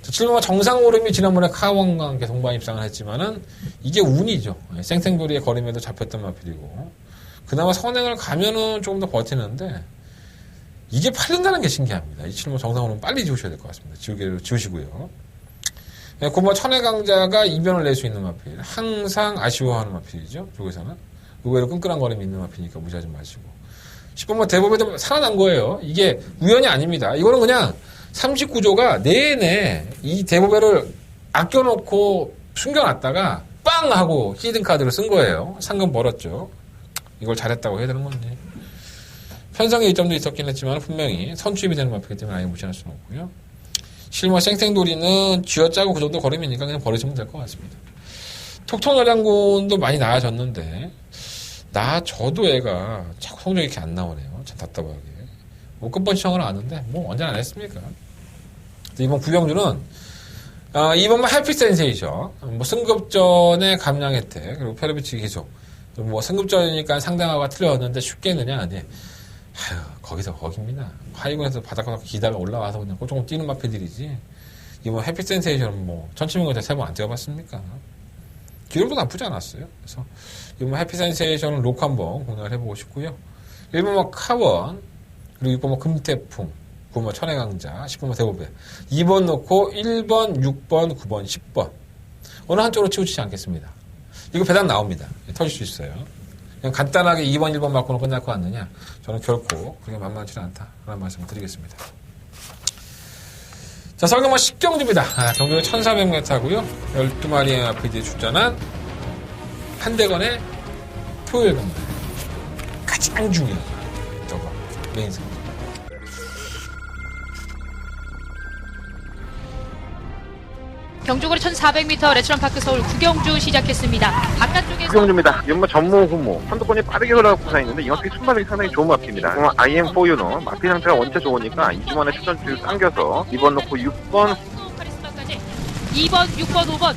7번은 정상오름이 지난번에 카원과 함께 동반 입상을 했지만은 이게 운이죠. 생생도리의 거림에도 잡혔던 마필이고 그나마 선행을 가면은 조금 더 버티는데 이게 팔린다는 게 신기합니다. 이 7번 정상오름 빨리 지우셔야 될 것 같습니다. 지우시고요. 9번 천혜강자가 이변을 낼 수 있는 마필. 항상 아쉬워하는 마필이죠. 쪽에서는. 의외로 끈끈한 거림이 있는 마필이니까 무시하지 마시고. 10번은 대법에도 살아난 거예요. 이게 우연이 아닙니다. 이거는 그냥 39조가 내내 이 대보배를 아껴놓고 숨겨놨다가 빵! 하고 히든카드를 쓴 거예요. 상금 벌었죠. 이걸 잘했다고 해야 되는 건지. 편성의 이점도 있었긴 했지만 분명히 선취입이 되는 마필이기 때문에 아예 무시할 수는 없고요. 실마 생생돌이는 쥐어짜고 그 정도 걸음이니까 그냥 버리시면 될 것 같습니다. 톡톡여장군도 많이 나아졌는데 저도 애가 자꾸 성적이 이렇게 안 나오네요. 참 답답하게. 뭐 끝번 시청을 아는데 뭐 언제나 안 했습니까? 이번 구경주는 이번만 해피 센세이션 뭐 승급전의 감량 혜택 그리고 페르비치 기소 뭐 승급전이니까 상대하고가 틀렸는데 쉽게 했느냐 아니 거기서 거깁니다. 하이군에서 바닥바닥 기다가 올라와서 그냥 조금 뛰는 마필들이지 이번 해피 센세이션은 뭐 1700m 3번 안 뛰어봤습니까? 기록도 나쁘지 않았어요. 그래서 이번 해피 센세이션은 록 한번 공략을 해보고 싶고요. 1번 카원 그리고 6번 금태풍 9번마 천혜강자, 10번마 대보배. 2번 놓고 1번, 6번, 9번, 10번. 어느 한쪽으로 치우치지 않겠습니다. 이거 배당 나옵니다. 터질 수 있어요. 그냥 간단하게 2번, 1번 맞고는 끝날 것 같느냐? 저는 결코 그렇게 만만치는 않다라는 말씀을 드리겠습니다. 자, 설경마 10경주입니다. 경주가 1400m고요. 12마리의 RPD에 출전한 한대건의 토요일 경마. 가장 중요한 저거 메인 승부. 경주거리 1400m 레츠런파크 서울 구경주 시작했습니다. 바깥쪽에서 구경주입니다. 연마 전무 후모 선두권이 빠르게 흘러가고 있는데 이 마피 순발력이 상당히 좋은 마피입니다. IM4U는 마피 상태가 원체 좋으니까 2주 만에 출전주를 당겨서 2번 놓고 6번 카리스마까지 2번, 6번, 5번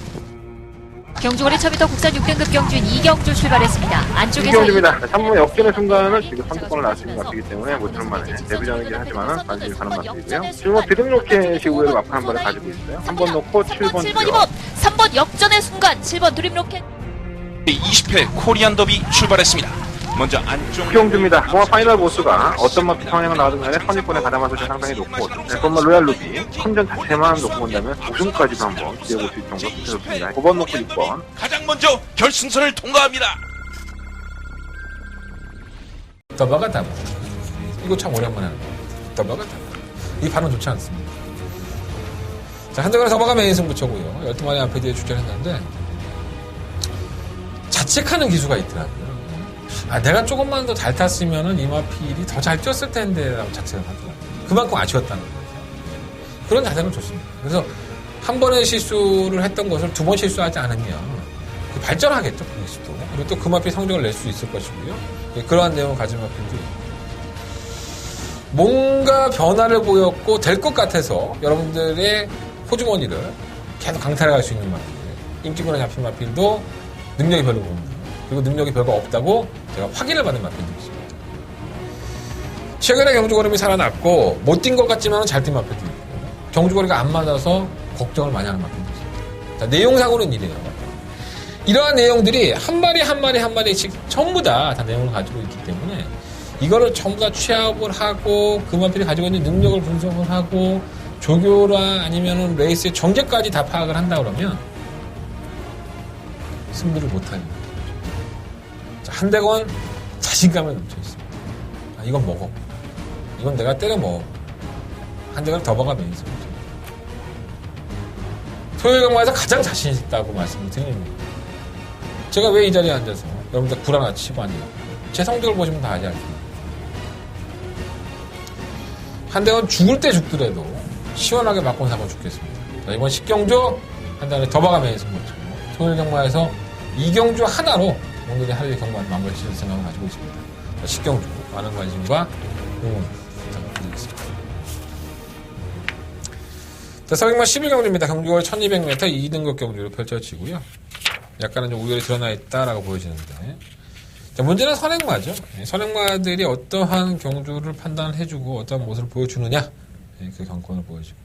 경주거리 1000m 국산 6등급 경주인 이경주 출발했습니다. 안쪽에서 구경주입니다. 3번 역전의 순간은 지금 선두권을 나왔는 마피이기 때문에 모처럼 만에 데뷔전이긴 하지만 관심이 가는 마피이고요. 지금 뭐 비등로켓 이후에 마피 한 번을 가지고 있어요. 3번 놓고 7번 7번, 2번, 3번 역전의 순간 7번 드림로켓 20회 코리안 더비 출발했습니다. 먼저 안쪽 구경주입니다. 뭐 파이널 보스가 어떤 마피 상황을 나와든 간에 선입권의 가담한 소리 상당히 높고 정말 로얄 루비 컨전 자체만 놓고 본다면 우승까지도 한번 기대해볼 수 있을 정도로 좋습니다. 9번 놓고 6번 가장 먼저 결승선을 통과합니다. 더바가 다바. 이거 참 오랜만에 하는 거예요. 더바가 다바. 이 반응 좋지 않습니다. 자, 한대건의 더바가 메인 승부처고요. 12마리 RPD에 출전했는데 자책하는 기수가 있더라고요. 내가 조금만 더 잘 탔으면은 이마필이 더 잘 뛰었을 텐데 라고 자책을 하더라고요. 그만큼 아쉬웠다는 거죠. 그런 자세는 좋습니다. 그래서 한 번의 실수를 했던 것을 두 번 실수하지 않으면 발전하겠죠, 그 기수도. 그리고 또 그 마필 성적을 낼 수 있을 것이고요. 그러한 내용을 가진 마필도 있고. 뭔가 변화를 보였고 될 것 같아서 여러분들의 호주머니를 계속 강탈할 수 있는 마필. 인기군에 잡힌 마필도 능력이 별로 없습니다. 그리고 능력이 별거 없다고 제가 확인을 받은 마필도 있습니다. 최근에 경주거림이 살아났고 못 뛴 것 같지만 잘 뛴 마필도 있고 경주거리가 안 맞아서 걱정을 많이 하는 마필도 있습니다. 자, 내용상으로는 이래요. 이러한 내용들이 한 마리 한 마리씩 전부 다 내용을 가지고 있기 때문에 이거를 전부 다 취합을 하고 그 마필이 가지고 있는 능력을 분석을 하고 조교라 아니면은 레이스의 전개까지 다 파악을 한다 그러면 승부를 못하는 한대건 자신감에 넘쳐 있습니다. 이건 먹어. 이건 내가 때려 먹어. 한대건 더버가 메인 승부죠. 토요일 경마에서 가장 자신 있다고 말씀을 드립니다. 제가 왜 이 자리에 앉아서 여러분들 구라나 치고 앉아요. 제 성적을 보시면 다 알지 않습니까? 한대건 죽을 때 죽더라도 시원하게 맞고 사고 죽겠습니다. 자, 이번 10경주 한대건의 더버가 메인 승부죠. 토요일 경마에서 2경주 하나로 오늘의 하루의 경마를 마무리 지을 생각을 가지고 있습니다. 10경주 많은 관심과 응원 부탁드리겠습니다. 자, 서경마 11경주입니다. 경주거리 1200m 2등급 경주로 펼쳐지고요. 약간은 좀 우열이 드러나 있다라고 보여지는데 자, 문제는 선행마죠. 선행마들이 어떠한 경주를 판단해주고 어떠한 모습을 보여주느냐 그 경권을 보여주고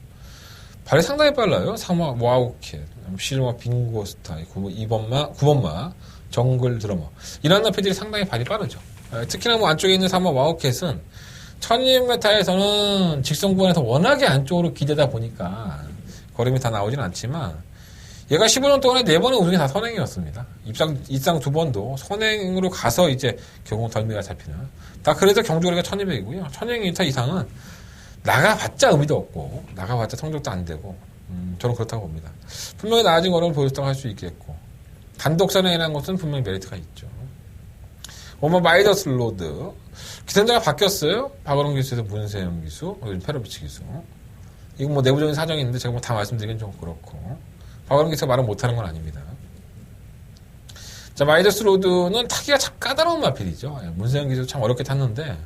발이 상당히 빨라요. 3화 와우캣, 7화 빙고스타, 9번마 정글 드러머. 이런 나피들이 상당히 발이 빠르죠. 특히나 뭐 안쪽에 있는 3화 와우캣은 1200m에서는 직선 구간에서 워낙에 안쪽으로 기대다 보니까 걸음이 다 나오진 않지만 얘가 15년 동안에 4번의 우승이 다 선행이었습니다. 입상 2번도 선행으로 가서 이제 결국 덜미가 잡히는. 다 그래서 경주거리가 1200이고요. 1200m 이상은 나가봤자 의미도 없고 나가봤자 성적도 안 되고 저는 그렇다고 봅니다. 분명히 나아진 걸음을 보였다고 할 수 있겠고 단독 선행이라는 것은 분명히 메리트가 있죠. 마이더스 로드 기선자가 바뀌었어요. 박원웅 기수에서 문세영 기수, 요즘 페로비치 기수. 이건 뭐 내부적인 사정이 있는데 제가 뭐 다 말씀드리긴 좀 그렇고 박원웅 기수가 말을 못하는 건 아닙니다. 자, 마이더스 로드는 타기가 참 까다로운 마필이죠. 문세영 기수 참 어렵게 탔는데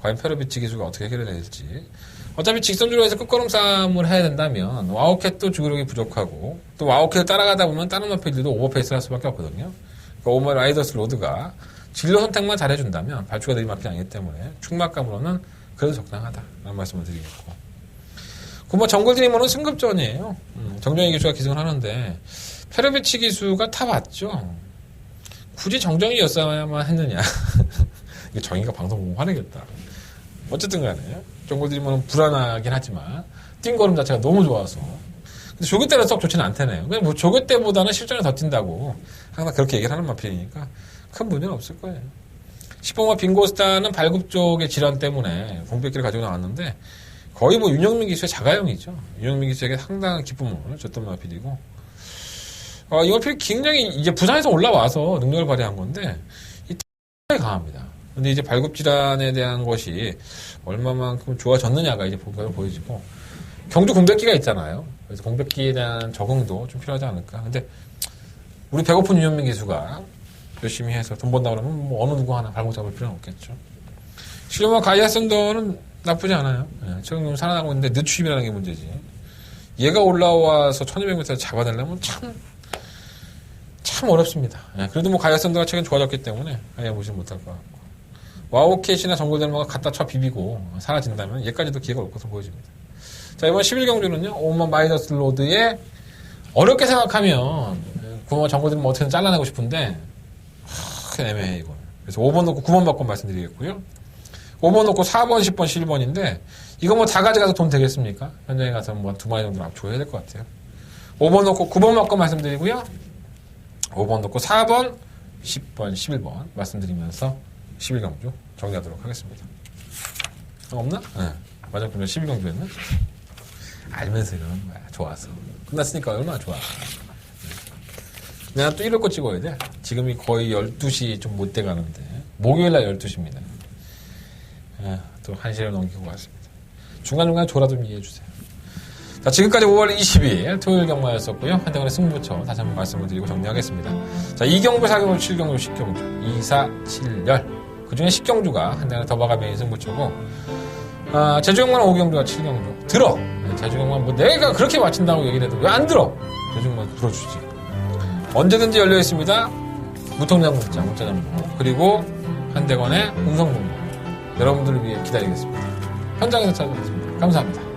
과연 페로비치 기수가 어떻게 해결해야 될지. 어차피 직선주로 해서 끝걸음 싸움을 해야 된다면 와우캣도 주구력이 부족하고 또 와우캣을 따라가다 보면 다른 마필들도 오버페이스를 할 수밖에 없거든요. 그러니까 오버 라이더스 로드가 진로 선택만 잘해준다면 발주가 느린 마필이 아니기 때문에 충막감으로는 그래도 적당하다라는 말씀을 드리겠고 그 정글 드리머는 승급전이에요. 정정희 기수가 기승을 하는데 페로비치 기수가 타봤죠. 굳이 정정희였어야만 했느냐. 이게 정의가 방송 보고 화내겠다. 어쨌든 간에 정글들이 뭐 불안하긴 하지만 뛴걸음 자체가 너무 좋아서. 근데 조교 때는 썩 좋지는 않다네요. 그냥 뭐 조교 때보다는 실전에 더 뛴다고 항상 그렇게 얘기를 하는 마필이니까 큰 문제는 없을 거예요. 10번과 빙고스타는 발굽 쪽의 질환 때문에 공백기를 가지고 나왔는데 거의 뭐 윤영민 기수의 자가용이죠. 윤영민 기수에게 상당한 기쁨을 줬던 마필이고 이 마필이 굉장히 이제 부산에서 올라와서 능력을 발휘한 건데 이 X가 강합니다. 근데 이제 발굽 질환에 대한 것이 얼마만큼 좋아졌느냐가 이제 보여지고 경주 공백기가 있잖아요. 그래서 공백기에 대한 적응도 좀 필요하지 않을까. 근데 우리 배고픈 윤영민 기수가 열심히 해서 돈 번다 그러면 뭐 어느 누구 하나 발목 잡을 필요는 없겠죠. 실로마 가이아 썬더는 나쁘지 않아요. 지금 좀 살아나고 있는데 늦추임이라는 게 문제지. 얘가 올라와서 1200m 잡아내려면 참 어렵습니다. 그래도 뭐 가이아 썬더가 최근 좋아졌기 때문에 아예 무시 못할 것 같고. 와우캣이나 정글들마가 갖다 쳐 비비고 사라진다면 얘까지도 기회가 올 것으로 보여집니다. 자, 이번 11경주는요, 오만 마이너스 로드에 어렵게 생각하면 구멍 정글들은 뭐 어떻게든 잘라내고 싶은데 애매해 이거. 그래서 5번 놓고 9번 바꿔 말씀드리겠고요. 5번 놓고 4번, 10번, 11번인데 이거 뭐 다 가져가서 돈 되겠습니까? 현장에 가서 뭐 2마리 정도는 압축해야 될 것 같아요. 5번 놓고 9번 바꿔 말씀드리고요. 5번 놓고 4번, 10번, 11번 말씀드리면서 11경주 정리하도록 하겠습니다. 없나? 네. 맞아, 그러면 11경주였나? 알면서 이러는 거야. 좋아서. 끝났으니까 얼마나 좋아. 내가 또 이럴 거 찍어야 돼. 지금이 거의 12시 좀 못 돼가는데. 목요일날 12시입니다. 또 1시를 넘기고 왔습니다. 중간중간에 조라 좀 이해해주세요. 자, 지금까지 5월 20일 토요일 경마였었고요. 한대원의 승부처 다시 한번 말씀을 드리고 정리하겠습니다. 자, 2경주, 4경주, 7경주, 10경주, 2, 4, 7열. 그 중에 10경주가 한대원의 더바가 메인 승부처고, 제주경마는 5경주와 7경주. 들어! 제주경마는 뭐 내가 그렇게 맞춘다고 얘기를 해도 왜 안 들어? 제주경마는 들어주지. 언제든지 열려 있습니다. 무통장 문자 정보. 그리고 한대원의 음성 정보. 여러분들을 위해 기다리겠습니다. 현장에서 찾아뵙겠습니다. 감사합니다.